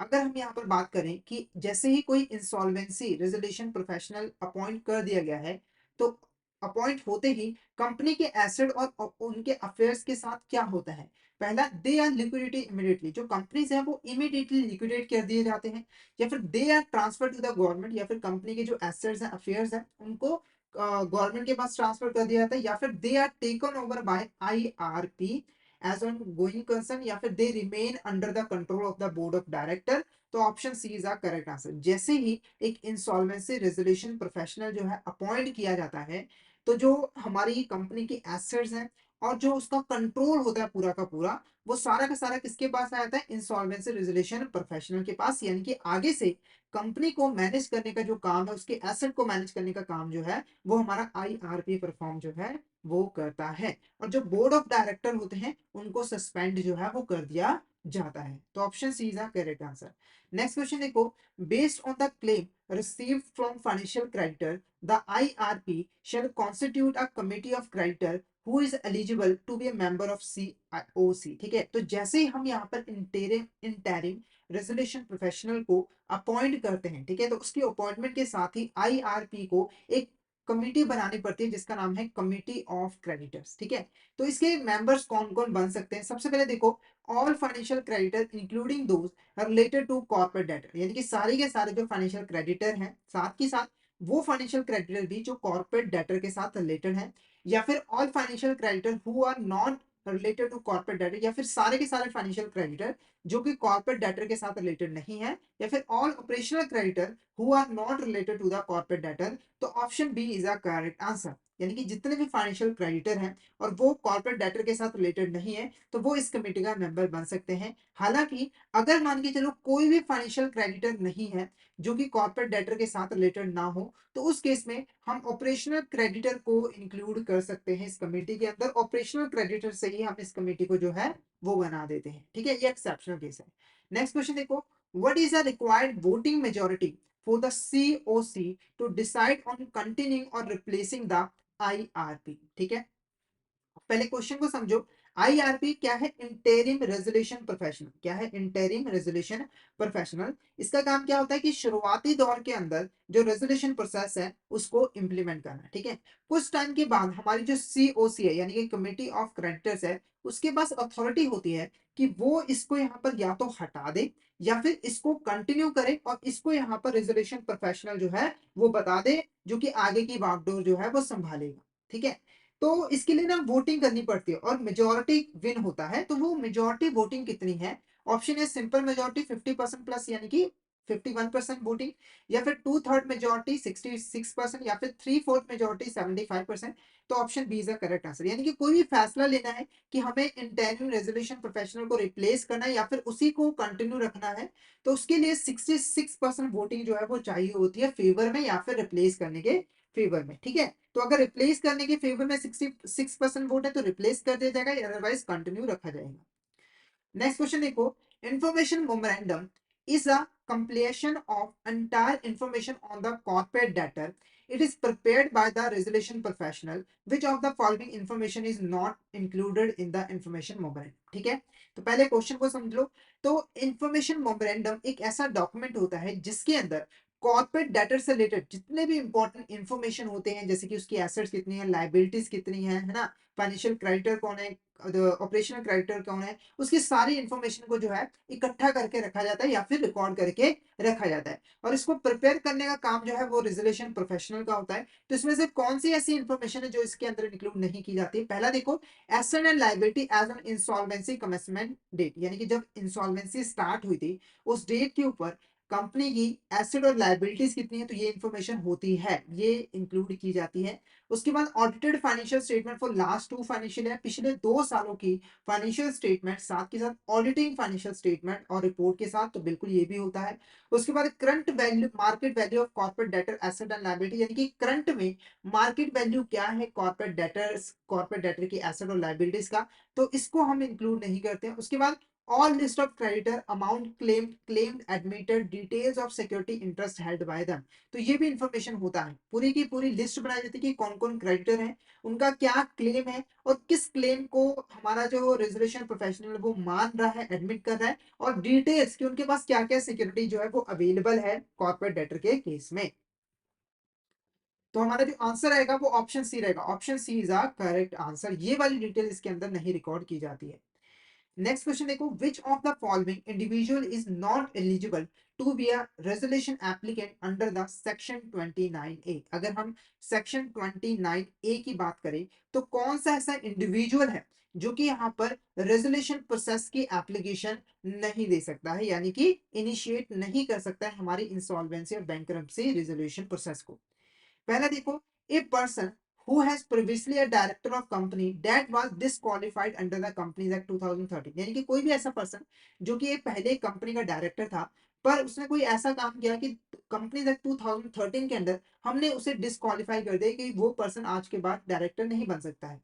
अगर हम यहाँ पर बात करें कि जैसे ही कोई इंसॉल्वेंसी रेजोल्यूशन प्रोफेशनल अपॉइंट कर दिया गया है, तो अपॉइंट होते ही कंपनी के एसेट और उनके अफेयर्स के साथ क्या होता है? पहला, दे आर लिक्विडिटी इमीडिएटली, जो कंपनीज है वो इमीडिएटली लिक्विडेट कर दिए जाते हैं, या फिर they are transfer to the government, या फिर कंपनी के जो एसेट्स हैं अफेयर्स हैं उनको गवर्नमेंट के पास ट्रांसफर कर दिया जाता है, या फिर they are taken over by IRP as on going concern, या फिर they remain under the control of the board of director. तो option C is the correct answer. जैसे ही एक इंसॉल्वेंसी रेजोल्यूशन प्रोफेशनल जो है अपॉइंट किया जाता है, तो जो हमारी कंपनी की एसेट्स हैं और जो उसका कंट्रोल होता है पूरा का पूरा, वो सारा का सारा किसके पास आ जाता है? इंसॉल्वेंसी रेजोल्यूशन प्रोफेशनल के पास। यानी कि आगे से कंपनी को मैनेज करने का जो काम है, उसके एसेट को मैनेज करने का काम जो है वो हमारा आईआरपी परफॉर्म जो है वो करता है। और जो बोर्ड ऑफ डायरेक्टर होते हैं उनको सस्पेंड जो है वो कर दिया जाता है। तो option C is the correct answer. Next question देखो, based on the claim received from financial creditor, the IRP shall constitute a committee of creditor who is eligible to be a member of COC. ठीक है, तो जैसे ही हम यहाँ पर interim resolution professional को अपॉइंट करते हैं, ठीक है, तो उसकी अपॉइंटमेंट के साथ ही आईआरपी को एक कमिटी बनानी पड़ती है जिसका नाम है कमिटी ऑफ क्रेडिटर्स। ठीक है, तो इसके मेंबर्स कौन कौन बन सकते हैं? सबसे पहले देखो, all financial creditor including those related to corporate debtor, यानी कि सारे के सारे जो फाइनेंशियल क्रेडिटर हैं, साथ ही साथ वो फाइनेंशियल क्रेडिटर भी जो कॉर्पोरेट डेटर के साथ रिलेटेड हैं, या फिर all financial creditor who are not related to corporate debtor, या फिर सारे के सारे फाइनेंशियल क्रेडिटर जो कि कॉर्पोरेट डेटर के साथ रिलेटेड नहीं है, या फिर all operational creditor who are not related to the corporate debtor. तो option B is the correct answer. यानी कि जितने भी फाइनेंशियल क्रेडिटर हैं और वो कॉर्पोरेट डेटर के साथ रिलेटेड नहीं है, तो वो इस कमेटी का मेंबर बन सकते हैं। हालांकि अगर मान के चलो कोई भी फाइनेंशियल क्रेडिटर नहीं है जो कि कॉर्पोरेट डेटर के साथ रिलेटेड ना हो, तो उस केस में हम ऑपरेशनल क्रेडिटर को इंक्लूड कर सकते हैं इस कमेटी के अंदर। ऑपरेशनल क्रेडिटर से ही हम इस कमेटी को जो है वो बना देते हैं। ठीक है, ये एक्सेप्शनल केस है। नेक्स्ट क्वेश्चन देखो, what is the required voting majority for the COC to decide on continuing or replacing the IRP। ठीक है, पहले क्वेश्चन को समझो। आईआरपी क्या है? Interim resolution professional. क्या है? Interim resolution professional. इसका काम क्या होता है कि शुरुआती दौर के अंदर जो रेजोल्यूशन प्रोसेस है उसको इंप्लीमेंट करना। ठीक है, कुछ टाइम के बाद हमारी जो सीओसी है यानी कि कमिटी ऑफ क्रेडिटर्स है, उसके पास अथॉरिटी होती है कि वो इसको यहाँ पर या तो हटा दे या फिर इसको कंटिन्यू करे, और इसको यहाँ पर रेजोल्यूशन प्रोफेशनल जो है वो बता दे, जो कि आगे की बागडोर जो है वो संभालेगा। ठीक है, तो इसके लिए ना वोटिंग करनी पड़ती है और मेजोरिटी विन होता है। तो वो मेजोरिटी वोटिंग कितनी है? ऑप्शन है सिंपल मेजोरिटी 50% प्लस, यानी कि 51% वोटिंग, या फिर 2/3 मेजोरिटी 66%, या फिर 3/4 मेजोरिटी 75%। तो option B is the correct answer. यानी कि कोई भी फैसला लेना है कि हमें इंटेरिम रेजोल्यूशन प्रोफेशनल को रिप्लेस करना है या फिर उसी को कंटिन्यू रखना है, तो उसके लिए 66% वोटिंग जो है वो चाहिए होती है फेवर में या फिर रिप्लेस करने के फेवर में। ठीक है, तो अगर रिप्लेस करने के फेवर में 66% वोट है तो रिप्लेस कर दिया जाएगा, अदरवाइज कंटिन्यू रखा जाएगा। नेक्स्ट क्वेश्चन देखो, information memorandum is a compilation of entire information on the corporate debtor. It is prepared by the resolution professional. Which of the following information is not included in the information memorandum? ठीक है, तो पहले question को समझ लो। तो information memorandum एक ऐसा document होता है जिसके अंदर कॉर्पोरेट डेटर से रिलेटेड जितने भी इंपॉर्टेंट इंफॉर्मेशन होते हैं, जैसे कि उसकी एसेट्स कितनी है, लायबिलिटीज कितनी है ना, फाइनेंशियल क्रेडिटर कौन है, ऑपरेशनल क्रेडिटर कौन है, उसकी सारी इंफॉर्मेशन को जो है इकट्ठा करके रखा जाता है या फिर रिकॉर्ड करके रखा जाता है। और इसको प्रिपेयर करने का काम जो है वो रेजोल्यूशन प्रोफेशनल का होता है। तो इसमें से कौन सी ऐसी इंफॉर्मेशन है जो इसके अंदर इंक्लूड नहीं की जाती है? पहला देखो, asset and liability as an insolvency commencement date, यानी कि जब इंसॉल्वेंसी स्टार्ट हुई थी उस डेट के ऊपर कंपनी की एसेट और लायबिलिटीज कितनी है, तो ये इंफॉर्मेशन होती है, ये इंक्लूड की जाती है। उसके बाद audited financial statement for last 2 financial year, पिछले 2 सालों की फाइनेंशियल स्टेटमेंट, साथ के साथ ऑडिटिंग फाइनेंशियल स्टेटमेंट और रिपोर्ट के साथ, तो बिल्कुल ये भी होता है। उसके बाद current value, market value of corporate debtor asset and liability, यानी कि करंट में मार्केट वैल्यू क्या है कॉर्पोरेट डेटर की एसेट और लायबिलिटीज का, तो इसको हम इंक्लूड नहीं करते हैं। उसके बाद all list of creditor amount claimed admitted details of security interest held by them, तो ये भी इंफॉर्मेशन होता है, पूरी की पूरी लिस्ट बनाई जाती है कि कौन कौन क्रेडिटर है, उनका क्या क्लेम है और किस क्लेम को हमारा जो रेजोल्यूशन प्रोफेशनल वो मान रहा है, एडमिट कर रहा है, और डिटेल्स कि उनके पास क्या क्या सिक्योरिटी जो है वो अवेलेबल है कॉर्पोरेट डेटर के केस में। तो हमारा जो आंसर रहेगा वो ऑप्शन सी रहेगा, option C is a correct answer, ये वाली डिटेल इसके अंदर नहीं रिकॉर्ड की जाती है। नेक्स्ट क्वेश्चन देखो, which of the following individual is not eligible to be a resolution applicant under the section 29A। अगर हम सेक्शन 29A की बात करें तो कौन सा ऐसा इंडिविजुअल है जो कि यहाँ पर रेजोल्यूशन प्रोसेस की एप्लीकेशन नहीं दे सकता है, यानी कि इनिशिएट नहीं कर सकता है हमारी इंसॉल्वेंसी और बैंकरप्सी रेजोल्यूशन प्रोसेस को। पहला देखो, a person who has previously a director of company that was disqualified under the Companies Act 2013, यानी कि कोई भी ऐसा पर्सन जो कि एक पहले कंपनी का डायरेक्टर था पर उसने कोई ऐसा काम किया कि कंपनीज एक्ट 2013 के अंदर हमने उसे डिस्क्वालीफाई कर दिया कि वो पर्सन आज के बाद डायरेक्टर नहीं बन सकता है।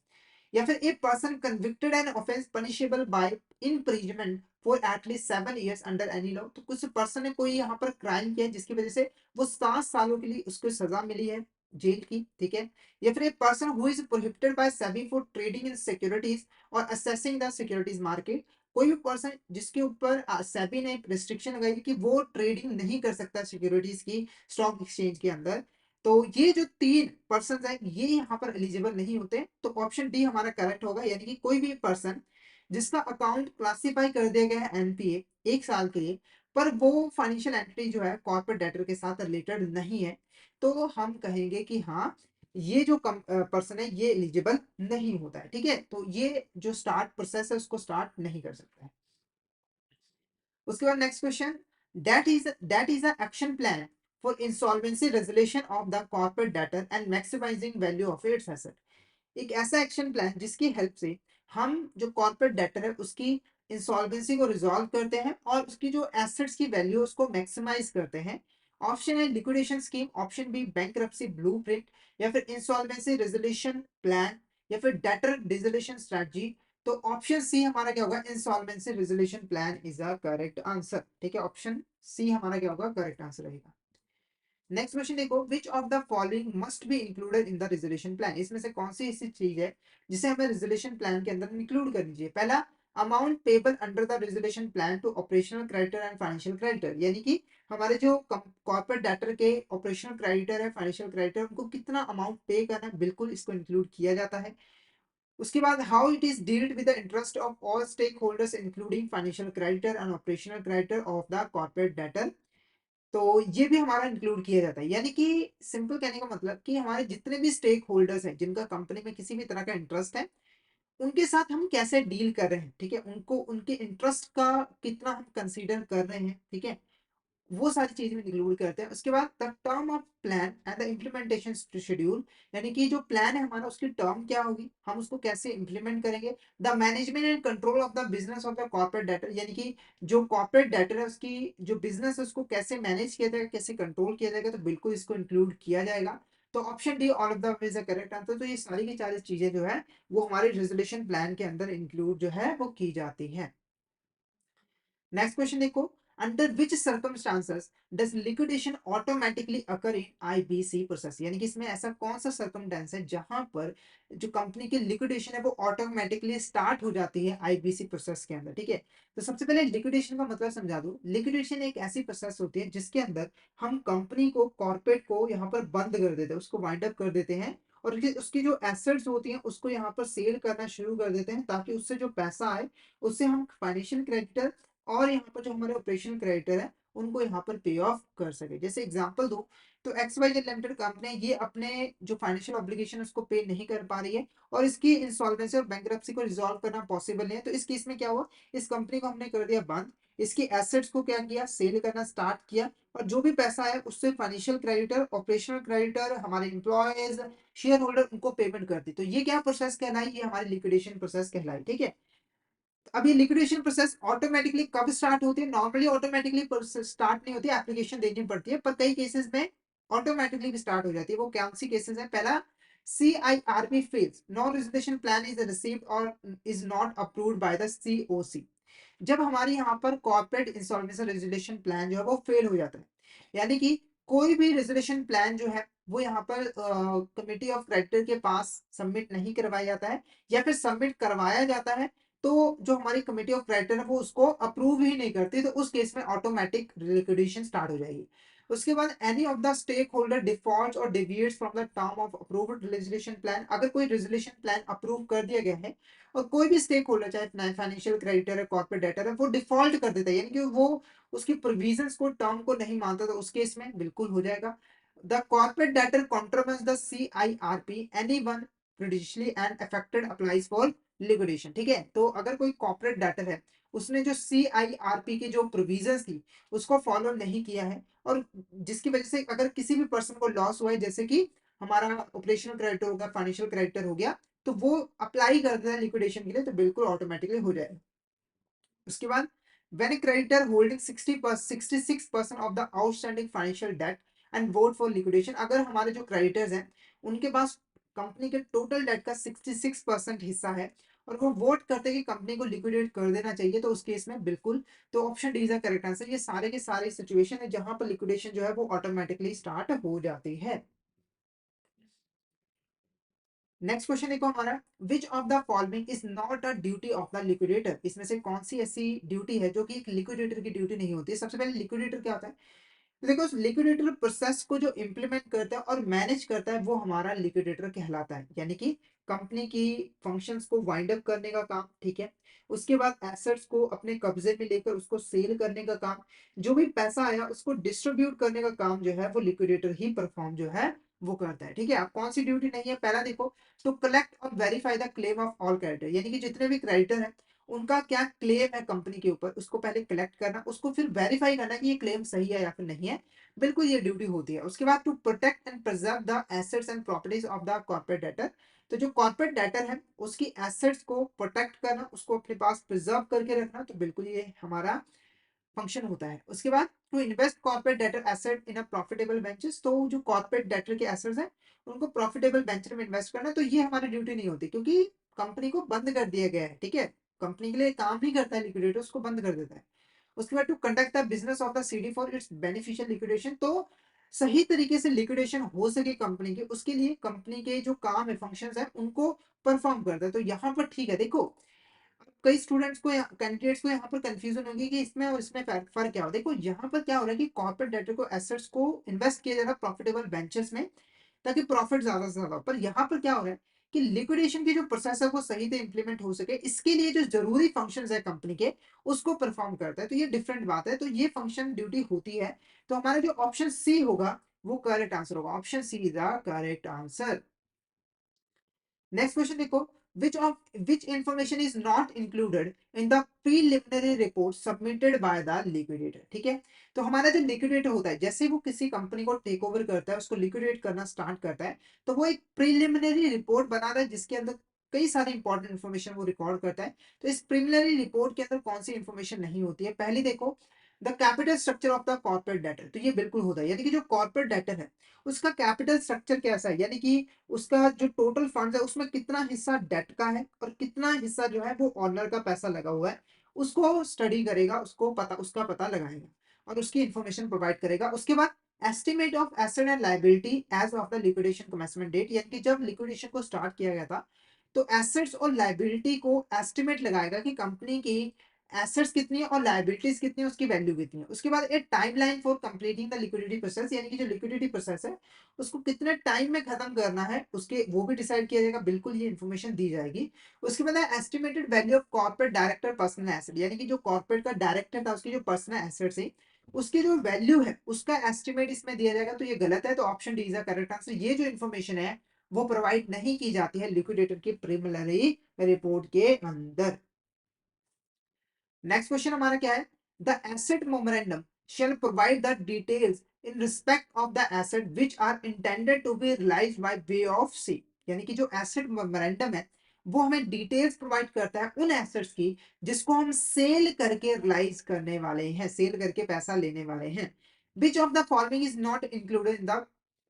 या फिर a person convicted an offence punishable by imprisonment for at least 7 years under any law, तो कुछ पर्सन ने कोई यहाँ पर क्राइम किया जिसकी वजह से वो 7 सालों के लिए उसको सजा मिली है जेल की, ठीक है। या फिर a person who is prohibited by SEBI for trading in securities और असेसिंग द सिक्योरिटीज मार्केट, कोई भी पर्सन जिसके ऊपर सेबी ने रिस्ट्रिक्शन लगाई कि वो ट्रेडिंग नहीं कर सकता सिक्योरिटीज की स्टॉक एक्सचेंज के अंदर, तो ये जो 3 पर्सन है ये यहाँ पर एलिजिबल नहीं होते। तो ऑप्शन डी हमारा करेक्ट होगा, यानी कि कोई भी पर्सन जिसका अकाउंट क्लासिफाई कर दिया गया है एनपीए 1 साल के लिए, पर वो फाइनेंशियल एंटिटी जो है कॉर्पोरेट डेटर के साथ रिलेटेड नहीं है, तो हम कहेंगे कि हाँ, ये जो पर्सन है ये एलिजिबल नहीं होता है, ठीक है। तो ये जो स्टार्ट प्रोसेस है उसको स्टार्ट नहीं कर सकता है। उसके बाद next question, that is a action plan for insolvency resolution of the corporate debtor and maximising value of its asset, एक ऐसा एक्शन प्लान जिसकी हेल्प से हम जो कॉर्पोरेट डेटर है उसकी इंसॉल्वेंसी को रिजॉल्व करते हैं और उसकी जो एसेट्स की वैल्यू उसको मैक्सिमाइज करते हैं। ऑप्शन है liquidation scheme, option B bankruptcy blueprint, या फिर इंसॉल्वेंसी रेजोल्यूशन प्लान, या फिर डेटर डिसोल्यूशन स्ट्रेटजी। तो ऑप्शन सी हमारा क्या होगा, insolvency resolution plan is a correct answer, ठीक है। ऑप्शन सी हमारा क्या होगा, करेक्ट आंसर रहेगा। नेक्स्ट क्वेश्चन देखो, which of the following must be included in the resolution plan, इसमें से कौन सी ऐसी चीज है जिसे हमें रेजोल्यूशन प्लान के अंदर इंक्लूड करनी चाहिए? पहला, amount payable under the resolution plan to operational creditor and financial creditor, यानी कि हमारे जो कॉर्पोरेट डेटर के ऑपरेशनल क्रेडिटर है, फाइनेंशियल क्रेडिटर, उनको कितना अमाउंट पे करना है, बिल्कुल इसको इंक्लूड किया जाता है। उसके बाद how it is dealt with the interest of all stakeholders including financial creditor and operational creditor of the corporate debtor, तो ये भी हमारा इंक्लूड किया जाता है। यानी कि सिंपल कहने का मतलब कि हमारे जितने भी स्टेक होल्डर्स हैं जिनका कंपनी में किसी भी तरह का इंटरेस्ट है, उनके साथ हम कैसे डील कर रहे हैं, ठीक है, उनको उनके इंटरेस्ट का कितना हम कंसीडर कर रहे हैं, ठीक है, वो सारी चीजें भी इंक्लूड करते हैं। उसके बाद the term of plan and the implementation schedule, यानी कि जो प्लान है हमारा उसकी टर्म क्या होगी, हम उसको कैसे इंप्लीमेंट करेंगे। The management and control of the business of the corporate debtor, यानी कि जो कॉर्पोरेट डेटर है उसकी जो बिजनेस है उसको कैसे मैनेज किया जाएगा, कैसे कंट्रोल किया जाएगा, तो बिल्कुल इसको इंक्लूड किया जाएगा। तो option D all of the is the correct answer. तो ये सारी की सारी चीजें जो है वो हमारे रेजोल्यूशन प्लान के अंदर इंक्लूड जो है वो की जाती है। नेक्स्ट क्वेश्चन देखो, under which circumstances does liquidation automatically occur in IBC process, यानी कि इसमें ऐसा कौन सा सर्कमस्टेंस है जहां पर जो कंपनी की लिक्विडेशन है वो ऑटोमेटिकली स्टार्ट हो जाती है आईबीसी प्रोसेस के अंदर। ठीक है, तो सबसे पहले लिक्विडेशन का मतलब समझा दूं। लिक्विडेशन एक ऐसी प्रोसेस होती है जिसके अंदर हम कंपनी को, कॉर्पोरेट को यहाँ पर बंद कर देते हैं, उसको वाइंड अप कर देते हैं और उसकी जो एसेट्स होती हैं उसको यहाँ पर सेल करना शुरू कर देते हैं, ताकि उससे जो पैसा आए उससे हम फाइनेंशियल क्रेडिटर और यहाँ पर जो हमारे ऑपरेशनल क्रेडिटर है उनको यहाँ पर पे ऑफ कर सके। जैसे एग्जांपल दो तो X Y Z limited company ये अपने जो फाइनेंशियल ऑब्लिगेशन उसको पे नहीं कर पा रही है और इसकी इंसॉल्वेंसी और बैंकरप्सी को रिजॉल्व करना पॉसिबल नहीं है। तो इस केस में क्या हुआ, इस कंपनी को हमने कर दिया बंद, इसकी एसेट्स को क्या किया, सेल करना स्टार्ट किया और जो भी पैसा है उससे फाइनेंशियल क्रेडिटर, ऑपरेशनल क्रेडिटर, हमारे एम्प्लॉयज, शेयर होल्डर उनको पेमेंट कर दी। तो ये क्या प्रोसेस कहलाई, ये हमारी लिक्विडेशन प्रोसेस कहलाई। ठीक है, अब ये लिक्विडेशन प्रोसेस ऑटोमेटिकली कब स्टार्ट होती है, नॉर्मली ऑटोमेटिकली स्टार्ट नहीं होती, एप्लीकेशन देनी पड़ती है, पर कई केसेस में ऑटोमेटिकली भी स्टार्ट हो जाती है। वो कौन सी केसेस है, पहला CIRP fails, no resolution plan is received और is not approved by the COC। जब हमारे यहाँ पर कॉर्पोरेट इंसॉल्वेंसी रेजोल्यूशन प्लान जो है वो फेल हो जाता है, यानी कि कोई भी रेजोल्यूशन प्लान जो है वो यहाँ पर कमिटी ऑफ क्रेडिटर के पास सबमिट नहीं करवाया जाता है, या फिर सबमिट करवाया जाता है तो जो हमारी कमिटी ऑफ क्रेडिटर है वो उसको अप्रूव ही नहीं करती, तो उस केस में ऑटोमेटिक लिक्विडेशन स्टार्ट हो जाएगी। उसके बाद any of the stakeholder default और deviates from the term of approved resolution plan, अगर कोई रेजोल्यूशन प्लान अप्रूव कर दिया गया है और कोई भी स्टेक होल्डर चाहे फाइनेंशियल क्रेडिटर है, कॉर्पोरेट डेटर है, वो डिफॉल्ट कर देता है, यानी कि वो उसकी प्रोविजंस को, टर्म को नहीं मानता, तो उस केस में बिल्कुल हो जाएगा। The corporate debtor contravenes the CIRP anyone prejudicially and affected applies for liquidation. ठीक है, तो अगर कोई कॉर्पोरेट डेटर है उसने जो CIRP की जो प्रोविजंस थी उसको फॉलो नहीं किया है और जिसकी वजह से अगर किसी भी पर्सन को लॉस हुआ है, जैसे कि हमारा ऑपरेशनल क्रेडिटर हो गया, फाइनेंशियल क्रेडिटर हो गया, तो वो अप्लाई कर देता है लिक्विडेशन के लिए, तो बिल्कुल ऑटोमेटिकली हो जाएगा। उसके बाद when A creditor holding 66% of the outstanding financial debt and vote for liquidation, अगर हमारे जो क्रेडिटर्स हैं उनके पास कंपनी के टोटल डेट का 66% हिस्सा है और वो वोट करते हैं कि कंपनी को लिक्विडेट कर देना चाहिए, तो उस केस में बिल्कुल, तो option D is the correct answer. ये सारे के सारे सिचुएशन है जहां पर लिक्विडेशन जो है वो ऑटोमेटिकली स्टार्ट हो जाती है। नेक्स्ट क्वेश्चन देखो हमारा, which of the following is not a duty of the liquidator, इसमें से कौन सी ऐसी ड्यूटी है जो कि एक लिक्विडेटर की ड्यूटी नहीं होती है। सबसे पहले लिक्विडेटर क्या होता है, तो देखो लिक्विडेटर प्रोसेस को जो इम्प्लीमेंट करता है और मैनेज करता है वो हमारा लिक्विडेटर कहलाता है, यानी कि कंपनी की फंक्शंस को वाइंड अप करने का काम। ठीक है, उसके बाद एसेट्स को अपने कब्जे में लेकर उसको सेल करने का काम, जो भी पैसा आया उसको डिस्ट्रीब्यूट करने का काम जो है वो लिक्विडेटर ही परफॉर्म जो है वो करता है। ठीक है, अब कौन सी ड्यूटी नहीं है, पहला देखो, तो कलेक्ट और verify the claim of all creditor, यानी कि जितने भी क्रेडिटर हैं उनका क्या क्लेम है कंपनी के ऊपर, उसको पहले कलेक्ट करना, उसको फिर वेरीफाई करना कि ये क्लेम सही है या फिर नहीं है, बिल्कुल ये ड्यूटी होती है। उसके बाद to protect and preserve the assets and properties of the corporate debtor, तो जो कॉर्पोरेट डेटर है उसकी एसेट्स को प्रोटेक्ट करना, उसको अपने पास प्रिजर्व करके रखना, तो बिल्कुल ये हमारा फंक्शन होता है। उसके बाद to invest corporate debtor asset in a profitable ventures, तो जो कॉर्पोरेट डेटर के एसेट्स हैं उनको प्रॉफिटेबल वेंचर में इन्वेस्ट करना, तो ये हमारी ड्यूटी नहीं होती क्योंकि कंपनी को बंद कर दिया गया है। ठीक है, कंपनी के लिए काम नहीं करता है लिक्विडेटर, उसको बंद कर देता है। उसके बाद to conduct the business of the CD for its beneficial liquidation, तो सही तरीके से लिक्विडेशन हो सके कंपनी की, उसके लिए कंपनी के जो काम है, फंक्शंस है, उनको परफॉर्म करता है। तो यहाँ पर ठीक है, देखो कई स्टूडेंट्स को, कैंडिडेट्स को यहाँ पर कंफ्यूजन होगी कि इसमें और इसमें फर्क क्या हो। देखो यहाँ पर क्या हो रहा है कि कॉर्पोरेट डेटर को एसेट्स को इन्वेस्ट किया जा रहा है प्रॉफिटेबल वेंचर्स में, ताकि प्रॉफिट ज्यादा से ज्यादा हो। पर यहाँ पर क्या हो रहा है कि लिक्विडेशन की जो प्रोसेस है वो सही से इंप्लीमेंट हो सके, इसके लिए जो जरूरी फंक्शंस है कंपनी के उसको परफॉर्म करता है, तो ये डिफरेंट बात है, तो ये फंक्शन ड्यूटी होती है। तो हमारा जो ऑप्शन सी होगा वो करेक्ट आंसर होगा, option C is the correct answer. Next question देखो, which information is not included in the preliminary report submitted by the liquidator। ठीक है, तो हमारा जो लिक्विडेटर होता है, जैसे वो किसी कंपनी को टेक ओवर करता है, उसको लिक्विडेट करना स्टार्ट करता है, तो वो एक प्रीलिमिनरी रिपोर्ट बनाता है जिसके अंदर कई सारी इंपॉर्टेंट इन्फॉर्मेशन वो रिकॉर्ड करता है। तो इस प्रीलिमिनरी रिपोर्ट के अंदर कौन सी इन्फॉर्मेशन नहीं होती है, पहली देखो, the capital structure of the corporate debtor, तो ये बिल्कुल होता है, यानी कि जो कॉर्पोरेट डेटर है उसका कैपिटल स्ट्रक्चर कैसा है, यानी कि उसका जो टोटल फंड है उसमें कितना हिस्सा डेट का है और कितना हिस्सा जो है वो ऑनर का पैसा लगा हुआ है, उसको स्टडी करेगा, उसका पता लगाएगा और उसकी इंफॉर्मेशन प्रोवाइड करेगा। उसके बाद estimate of asset and liability as of the liquidation commencement date, यानी कि जब लिक्विडेशन को स्टार्ट किया गया था तो एसेट्स और लायबिलिटी को एस्टिमेट लगाएगा कि कंपनी की एसेट्स कितनी है और लायबिलिटीज कितनी है, उसकी वैल्यू कितनी है। उसके बाद एक timeline for completing the liquidity process, यानी कि जो लिक्विडिटी प्रोसेस है उसको कितने टाइम में खत्म करना है उसके वो भी डिसाइड किया जाएगा, बिल्कुल ये इन्फॉर्मेशन दी जाएगी। उसके बाद estimated value of corporate director personnel asset, यानी कि जो कॉर्पोरेट का डायरेक्टर था उसकी जो पर्सनल एसेट्स है उसकी जो वैल्यू है उसका एस्टिमेट इसमें दिया जाएगा। तो ये गलत है, तो option D is the correct answer. ये जो इन्फॉर्मेशन है वो प्रोवाइड नहीं की जाती है लिक्विडेटर की प्रिलिमिनरी रिपोर्ट के अंदर। नेक्स्ट क्वेश्चन हमारा क्या है, the asset memorandum shall provide the details in respect of the asset which are intended to be realised by way of sale, यानी कि जो एसेट मोमेरेंडम है वो हमें डिटेल्स प्रोवाइड करता है उन एसेट्स की जिसको हम सेल करके रियलाइज करने वाले हैं, सेल करके पैसा लेने वाले हैं। Which of the following is not included in the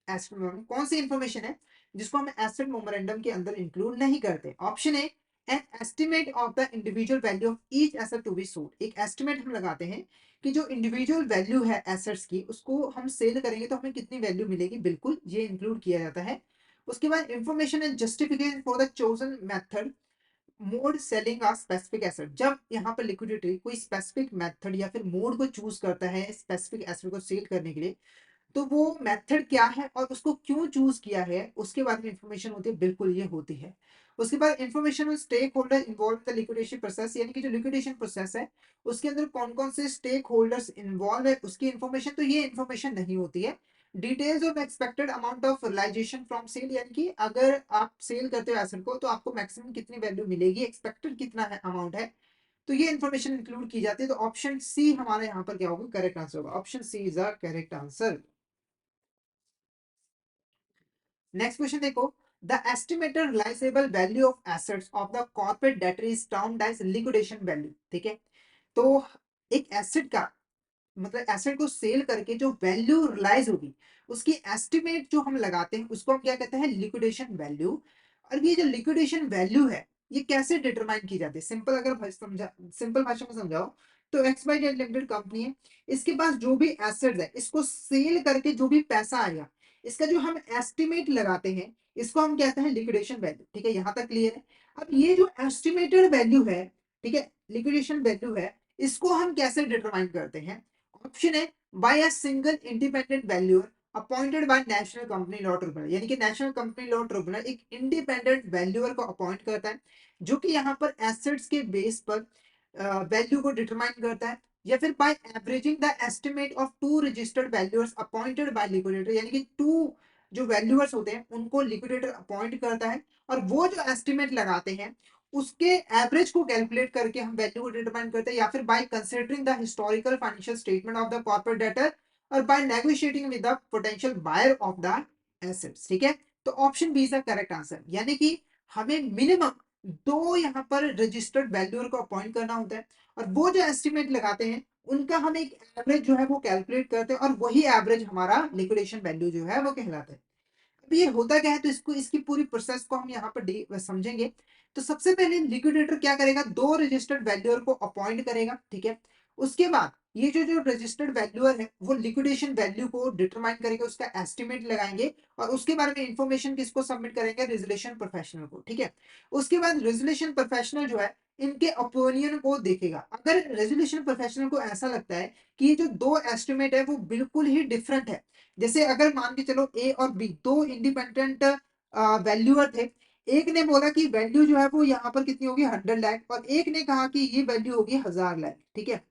asset memorandum, कौन सी इंफॉर्मेशन है जिसको हम एसेट मोमेरेंडम के अंदर इंक्लूड नहीं करते। Option A an estimate of the individual value of each asset to be sold, एक एस्टिमेट हम लगाते हैं कि जो इंडिविजुअल वैल्यू है एसेट्स की उसको हम सेल करेंगे तो हमें कितनी वैल्यू मिलेगी, बिल्कुल ये इंक्लूड किया जाता है। उसके बाद information and justification for the chosen method mode selling a specific asset, जब यहाँ पर लिक्विडिटी कोई स्पेसिफिक मेथड या फिर मोड को चूज करता है स्पेसिफिक एसेट को सेल करने के लिए, तो वो मेथड क्या है और उसको क्यों चूज किया है उसके बारे में इंफॉर्मेशन होती है, बिल्कुल ये होती है। उसके बाद information stakeholder involve the liquidation process, यानी कि जो लिक्विडेशन प्रोसेस है उसके अंदर कौन कौन से स्टेक होल्डर्स इन्वॉल्व है उसकी इंफॉर्मेशन, तो ये इंफॉर्मेशन नहीं होती है। Details of expected amount of realisation from sale, यानी कि अगर आप सेल करते हो एसेट को तो आपको मैक्सिमम कितनी वैल्यू मिलेगी, एक्सपेक्टेड कितना है अमाउंट है, तो ये इंफॉर्मेशन इंक्लूड की जाती है। तो ऑप्शन सी हमारे यहाँ पर क्या होगा, करेक्ट आंसर होगा। Option C is the correct answer. Next question देखो, the estimated realisable value of assets of the corporate debtor is termed as liquidation value, ठीक है। तो एक एसेट का मतलब एसेट को सेल करके जो वैल्यू रियलाइज होगी उसकी एस्टिमेट जो हम लगाते हैं उसको हम क्या कहते हैं, लिक्विडेशन वैल्यू। और ये जो लिक्विडेशन वैल्यू है ये कैसे डिटरमाइन की जाती है, सिंपल अगर समझा सिंपल भाषा में समझाओ तो X Y Z limited company है, इसके पास जो भी एसेट्स है इसको सेल करके जो भी पैसा आएगा इसका जो हम एस्टिमेट लगाते हैं इसको हम कहते हैं लिक्विडेशन वैल्यू, ठीक है, यहां तक क्लियर है। अब ये जो एस्टिमेटेड वैल्यू है, ठीक है, लिक्विडेशन वैल्यू है, इसको हम कैसे डिटरमाइन करते हैं। ऑप्शन है by a single independent valuer appointed by national company law tribunal, यानी कि नेशनल कंपनी लॉ ट्रिब्यूनल एक इंडिपेंडेंट वैल्यूअर को अपॉइंट करता है जो कि यहाँ पर एसेट्स के बेस पर वैल्यू को डिटरमाइन करता है, या फिर by averaging the estimate of two registered valuers appointed by liquidator, यानी कि टू जो वैल्यूअर्स होते हैं उनको लिक्विडेटर अपॉइंट करता है और वो जो एस्टिमेट लगाते हैं उसके एवरेज को कैलकुलेट करके हम वैल्यू को डिटरमाइन करते हैं, या फिर by considering the historical financial statement of the corporate debtor और by negotiating with the potential buyer of the assets, ठीक है। तो option B is the correct answer, यानी कि हमें मिनिमम दो यहाँ पर रजिस्टर्ड वैल्यूअर को अपॉइंट करना होता है और वो जो एस्टिमेट लगाते हैं उनका हम एक एवरेज जो है वो कैलकुलेट करते हैं और वही एवरेज हमारा लिक्विडेशन वैल्यू जो है वो कहलाता है। अब ये होता क्या है, तो इसको इसकी पूरी प्रोसेस को हम यहाँ पर समझेंगे। तो सबसे पहले लिक्विडेटर क्या करेगा, दो रजिस्टर्ड वैल्यूअर को अपॉइंट करेगा, ठीक है। उसके बाद ये जो जो रजिस्टर्ड वैल्यूअर है वो लिक्विडेशन वैल्यू को डिटरमाइन करेंगे, उसका एस्टिमेट लगाएंगे और उसके बारे में इंफॉर्मेशन किसको सबमिट करेंगे, रेजोल्यूशन प्रोफेशनल को, ठीक है। उसके बाद रेजोल्यूशन प्रोफेशनल जो है इनके ओपिनियन को देखेगा। अगर रेजोल्यूशन प्रोफेशनल को ऐसा लगता है कि ये जो दो एस्टिमेट है वो बिल्कुल ही डिफरेंट है, जैसे अगर मान के चलो ए और बी दो इंडिपेंडेंट वैल्यूअर थे, एक ने बोला कि वैल्यू जो है वो यहाँ पर कितनी होगी 100 लाख और एक ने कहा कि ये वैल्यू होगी 1000 लाख, ठीक है,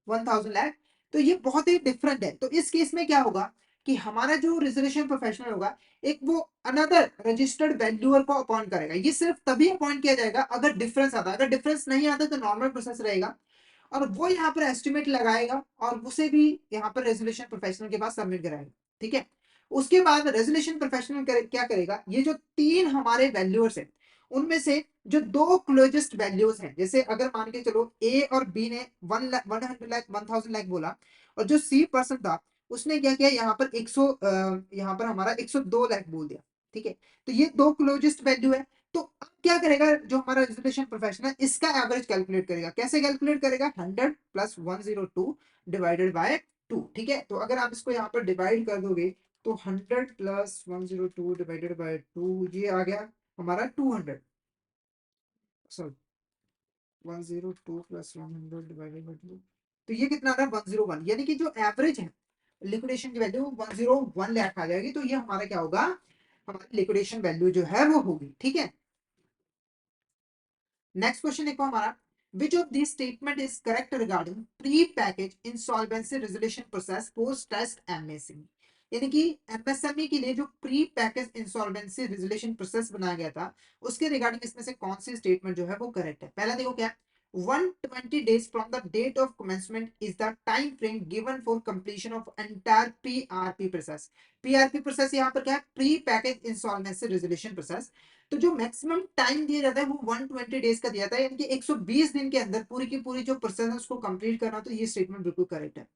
1000 लाख। तो ये बहुत ही डिफरेंट है, तो इस केस में क्या होगा कि हमारा जो रिजर्वेशन प्रोफेशनल होगा एक वो अनदर रजिस्टर्ड वैल्यूअर को अपॉइंट करेगा। ये सिर्फ तभी अपॉइंट किया जाएगा अगर डिफरेंस आता है, अगर डिफरेंस नहीं आता तो नॉर्मल प्रोसेस रहेगा और वो यहाँ पर एस्टिमेट लगाएगा और उसे भी यहाँ पर रेजोल्यूशन प्रोफेशनल के पास सबमिट कराएगा, ठीक है। उसके बाद रेजोल्यूशन प्रोफेशनल क्या करेगा, ये जो तीन हमारे वैल्यूअर्स हैं उनमें से जो दो क्लोजेस्ट वैल्यूज हैं, जैसे अगर मान के चलो ए और बी ने 100 लाख 1000 लाख बोला और जो सी पर्सन था उसने क्या किया यहाँ पर 100 यहाँ पर हमारा 102 लाख बोल दिया, ठीक है। तो ये दो क्लोजेस्ट वैल्यू है, तो अब क्या करेगा जो हमारा रेजोल्यूशन प्रोफेशनल इसका एवरेज कैलकुलेट करेगा। कैसे कैलकुलेट करेगा? 100 प्लस 102 डिवाइडेड बाय 2। ठीक है, तो अगर आप इसको यहाँ पर डिवाइड कर दोगे तो 100 प्लस 102 डिवाइडेड बाय 2 ये आ गया हमारा 200, सॉरी 102 प्लस 100 डिवाइडेड बाय 2, तो ये कितना आ रहा है 101, यानी कि जो एवरेज है लिक्विडेशन की वैल्यू 101 लाख आ जाएगी। तो ये हमारा क्या होगा, हमारी लिक्विडेशन वैल्यू जो है वो होगी। ठीक है, नेक्स्ट क्वेश्चन देखो हमारा, which of this statement is correct regarding pre package insolvency resolution process post test MSME. यानी कि एमएसएमई के लिए जो pre package insolvency resolution process बनाया गया था उसके रिगार्डिंग इसमें से कौन सी स्टेटमेंट जो है वो करेक्ट है। पहला देखो क्या, 120 days from the date of commencement is the time frame given for completion of entire PRP process। PRP process यहाँ पर क्या है, pre package insolvency resolution process. तो जो मैक्सिमम टाइम दिया जाता है वो 120 डेज का दिया जाता है, यानी कि 120 दिन के अंदर पूरी की पूरी जो प्रोसेस है उसको कंप्लीट करना। तो ये स्टेटमेंट बिल्कुल करेक्ट है।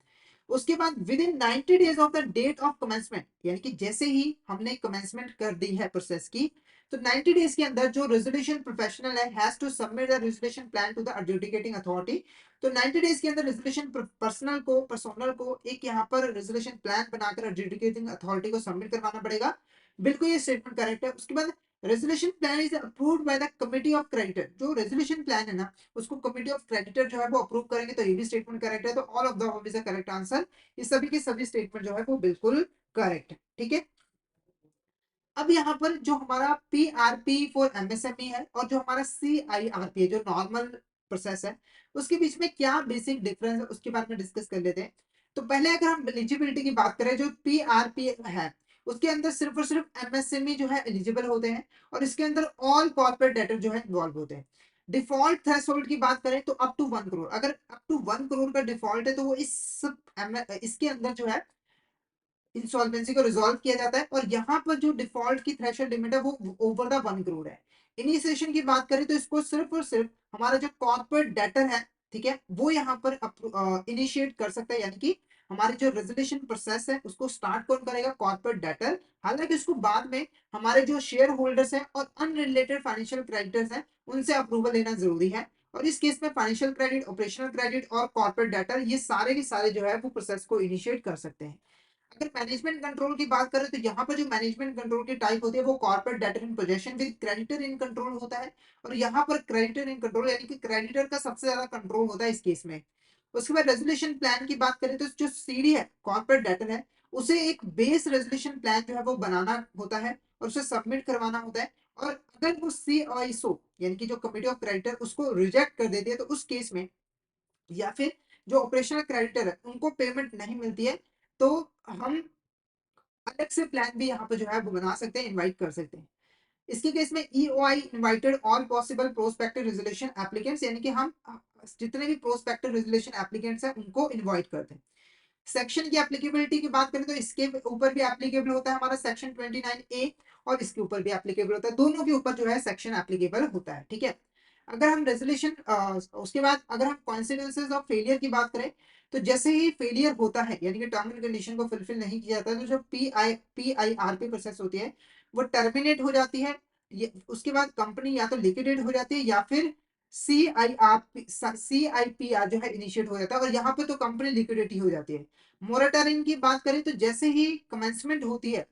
उसके बाद within 90 days of the date of commencement, यानी कि जैसे ही हमने कमेंसमेंट कर दी है प्रोसेस की, तो 90 डेज के अंदर जो रेजोल्यूशन प्रोफेशनल है has to submit the resolution plan to the adjudicating authority. तो 90 डेज के अंदर रेजोल्यूशन पर्सनल को एक यहाँ पर रेजोल्यूशन प्लान बनाकर एडजुडिकेटिंग अथॉरिटी को सबमिट करवाना पड़ेगा। बिल्कुल ये स्टेटमेंट करेक्ट है। उसके बाद resolution plan is approved by the committee of creditor. जो रेजोल्यूशन प्लान है ना उसको कमिटी ऑफ क्रेडिटर जो है वो अप्रूव करेंगे। तो ये भी स्टेटमेंट करेक्ट है। तो all of the above is the correct answer. ये सभी के सभी स्टेटमेंट जो है वो बिल्कुल करेक्ट है। ठीक है, अब यहाँ पर जो हमारा पीआरपी फॉर एमएसएमई है और जो हमारा सीआईआरपी है जो नॉर्मल प्रोसेस है उसके बीच में क्या बेसिक डिफरेंस है उसके बारे में डिस्कस कर लेते हैं। तो पहले अगर हम एलिजिबिलिटी की बात करें, जो पीआरपी है उसके अंदर सिर्फ और सिर्फ एमएसएमई जो है एलिजिबल होते हैं और इसके अंदर ऑल कॉर्पोरेट डेटर जो है इन्वॉल्व होते हैं। डिफॉल्ट थ्रेशोल्ड की बात करें तो अप टू 1 करोड़, अगर अप टू 1 करोड़ का डिफॉल्ट है तो वो इसके अंदर जो है इंसॉल्वेंसी को रिजॉल्व किया जाता है। और यहाँ पर जो डिफॉल्ट की थ्रेशोल्ड लिमिट है वो ओवर द 1 करोड़ है। इनिशिएशन की बात करें तो इसको सिर्फ और सिर्फ हमारा जो कॉर्पोरेट डेटर है, ठीक है, वो यहाँ पर इनिशिएट कर सकता है। यानी कि हमारी जो रेजोल्यूशन प्रोसेस है उसको स्टार्ट कौन करेगा, कॉर्पोरेट डेटर। हालांकि उसको बाद में हमारे जो शेयर होल्डर्स हैं और अनरिलेटेड फाइनेंशियल क्रेडिटर्स हैं उनसे अप्रूवल लेना जरूरी है। और इस केस में फाइनेंशियल क्रेडिट, ऑपरेशनल क्रेडिट और कॉर्पोरेट डेटर ये सारे के सारे जो है वो प्रोसेस को इनिशिएट कर सकते हैं। अगर मैनेजमेंट कंट्रोल की बात करें तो यहाँ पर जो मैनेजमेंट कंट्रोल की टाइप होती है वो corporate debtor in possession with creditor in control होता है। और यहाँ पर क्रेडिटर इन कंट्रोल यानी कि क्रेडिटर का सबसे ज्यादा कंट्रोल होता है इस केस में। उसके बाद रेजोल्यूशन प्लान की बात करें तो जो सीडी है, कॉर्पोरेट डेटर है, उसे एक बेस रेजोल्यूशन प्लान जो है वो बनाना होता है और उसे सबमिट करवाना होता है। और अगर वो सीआईएसओ यानी कि जो कमिटी ऑफ क्रेडिटर उसको रिजेक्ट कर देती है तो उस केस में, या फिर जो ऑपरेशनल क्रेडिटर है उनको पेमेंट नहीं मिलती है, तो हम अलग से प्लान भी यहाँ पे जो है वो बना सकते हैं, इनवाइट कर सकते हैं। इसके केस में EOI invited all possible prospective resolution applicants, यानी कि हम जितने भी प्रोस्पेक्टिव रेजोल्यूशन एप्लीकेंट्स हैं उनको इनवाइट करते हैं। सेक्शन की एप्लीकेबिलिटी की बात करें तो इसके ऊपर भी एप्लीकेबल होता है हमारा सेक्शन 29A, और इसके ऊपर भी एप्लीकेबल होता है। दोनों के ऊपर जो है सेक्शन एप्लीकेबल होता है। ठीक है, अगर हम रेजोल्यूशन उसके बाद अगर हम कॉन्सिक्वेंसेज ऑफ फेलियर की बात करें तो जैसे ही फेलियर होता है यानी कि टर्म एंड कंडीशन को फुलफिल नहीं किया जाता तो जो पीआईआरपी प्रोसेस होती है वो टर्मिनेट हो जाती है। उसके बाद कंपनी या तो लिक्विडेट हो जाती है या फिर सीआईपीआर जो है इनिशिएट हो जाता है और यहाँ पे तो कंपनी लिक्विडेट ही हो जाती है। मोरेटोरियम की बात करें तो जैसे ही कमेंसमेंट होती है,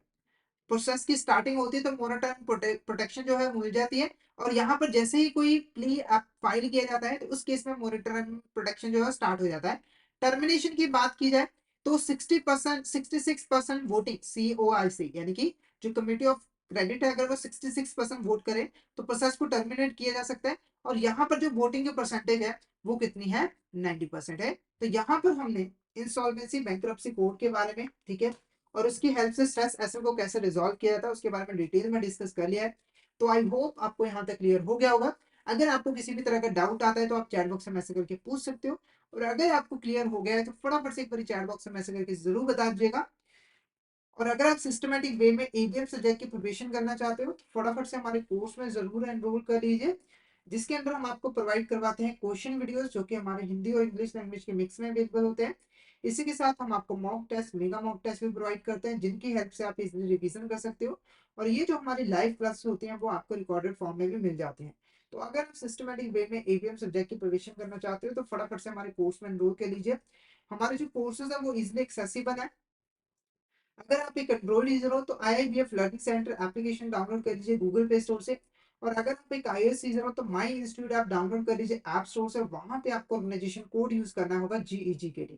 प्रोसेस की स्टार्टिंग होती है, तो मोरेटोरियम प्रोटेक्शन जो है मिल जाती है। और यहाँ पर जैसे ही कोई प्ली फाइल किया जाता है तो उस केस में मोरेटोरियम प्रोटेक्शन जो है स्टार्ट हो जाता है। टर्मिनेशन की बात की जाए तो 60%, 66% वोटिंग सीओआई से, यानी कि जो कमिटी ऑफ क्रेडिट है अगर वो 66% वोट करे तो प्रोसेस को टर्मिनेट किया जा सकता है। और यहाँ पर जो वोटिंग की परसेंटेज है वो कितनी है, 90% है। तो यहाँ पर हमने इंसॉल्वेंसी बैंक्रप्सी कोड के बारे में, ठीक है, और उसकी हेल्प से स्ट्रेस एसएम को कैसे रिजॉल्व किया जाता है उसके बारे में डिटेल में डिस्कस कर लिया है। तो आई होप आपको यहाँ तक क्लियर हो गया होगा। अगर आपको किसी भी तरह का डाउट आता है तो आप चैट बॉक्स में मैसेज करके पूछ सकते हो। और अगर आपको क्लियर हो गया है तो फटाफट से एक बार चैट बॉक्स में मैसेज करके जरूर बता दीजिएगा। और अगर आप सिस्टमेटिक वे में एबीएम सब्जेक्ट की प्रिपरेशन करना चाहते हो तो फटाफट से हमारे कोर्स में जरूर एनरोल कर लीजिए, जिसके अंदर हम आपको प्रोवाइड करवाते हैं क्वेश्चन वीडियोस जो कि हमारे हिंदी और इंग्लिश लैंग्वेज के मिक्स में अवेलेबल होते हैं। इसी के साथ हम आपको mock test, mega mock test भी प्रोवाइड करते हैं, जिनकी हेल्प से आप इज़िली रिवीजन कर सकते हो। और ये जो हमारी लाइव क्लासेस होती हैं, वो आपको रिकॉर्डेड फॉर्म में भी मिल जाती हैं। तो अगर आप सिस्टमैटिक वे में एबीएम सब्जेक्ट की प्रिपरेशन करना चाहते हो, तो फटाफट से हमारे कोर्स में एनरोल कर लीजिए। हमारे जो कोर्सेज़ हैं, वो ईज़िली एक्सेसिबल हैं। अगर आप एक एंड्रॉइड यूजर हो तो IIBF learning centre application download कर लीजिए गूगल प्ले स्टोर से। और अगर आप एक आईओएस यूजर हो तो माई इंस्टीट्यूट ऐप डाउनलोड कर लीजिए ऐप स्टोर से। वहां पे आपको ऑर्गेनाइजेशन कोड यूज करना होगा GEGKD।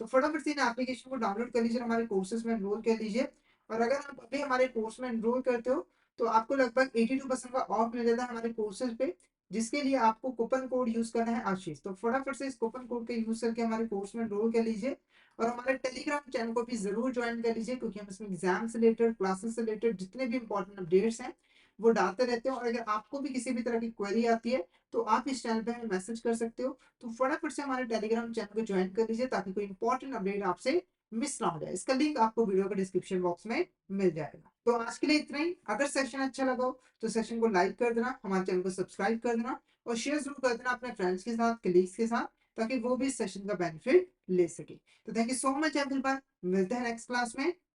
तो फटाफट से इन एप्लीकेशन को डाउनलोड कर लीजिए और हमारे कोर्सेज में एनरोल कर लीजिए। और अगर आप अभी हमारे कोर्स में एनरोल करते हो तो आपको लगभग 82% का ऑफ मिल जाता है हमारे कोर्सेज पे, जिसके लिए आपको कूपन कोड यूज करना है आशीष। तो फटाफट से इस कूपन कोड का यूज करके हमारे कोर्स में एनरोल कर लीजिए। और हमारे टेलीग्राम चैनल को भी जरूर ज्वाइन कर लीजिए, क्योंकि हम इसमें एग्जाम से रिलेटेड, क्लासेस से रिलेटेड जितने भी इंपॉर्टेंट अपडेट्स हैं वो डालते रहते हैं। और अगर आपको भी किसी भी तरह की क्वेरी आती है तो आप इस चैनल पे हमें मैसेज कर सकते हो। तो फटाफट से हमारे टेलीग्राम चैनल को ज्वाइन कर लीजिए, ताकि कोई इंपॉर्टेंट अपडेट आपसे मिस ना हो जाए। इसका लिंक आपको वीडियो के डिस्क्रिप्शन बॉक्स में मिल जाएगा। तो आज के लिए इतना ही। अगर सेशन अच्छा लगा हो तो सेशन को लाइक कर देना, हमारे चैनल को सब्सक्राइब कर देना और शेयर जरूर कर देना अपने फ्रेंड्स के साथ, कलीग्स के साथ, ताकि वो भी इस सेशन का बेनिफिट ले सके। तो thank you so much everyone, मिलते हैं नेक्स्ट क्लास में।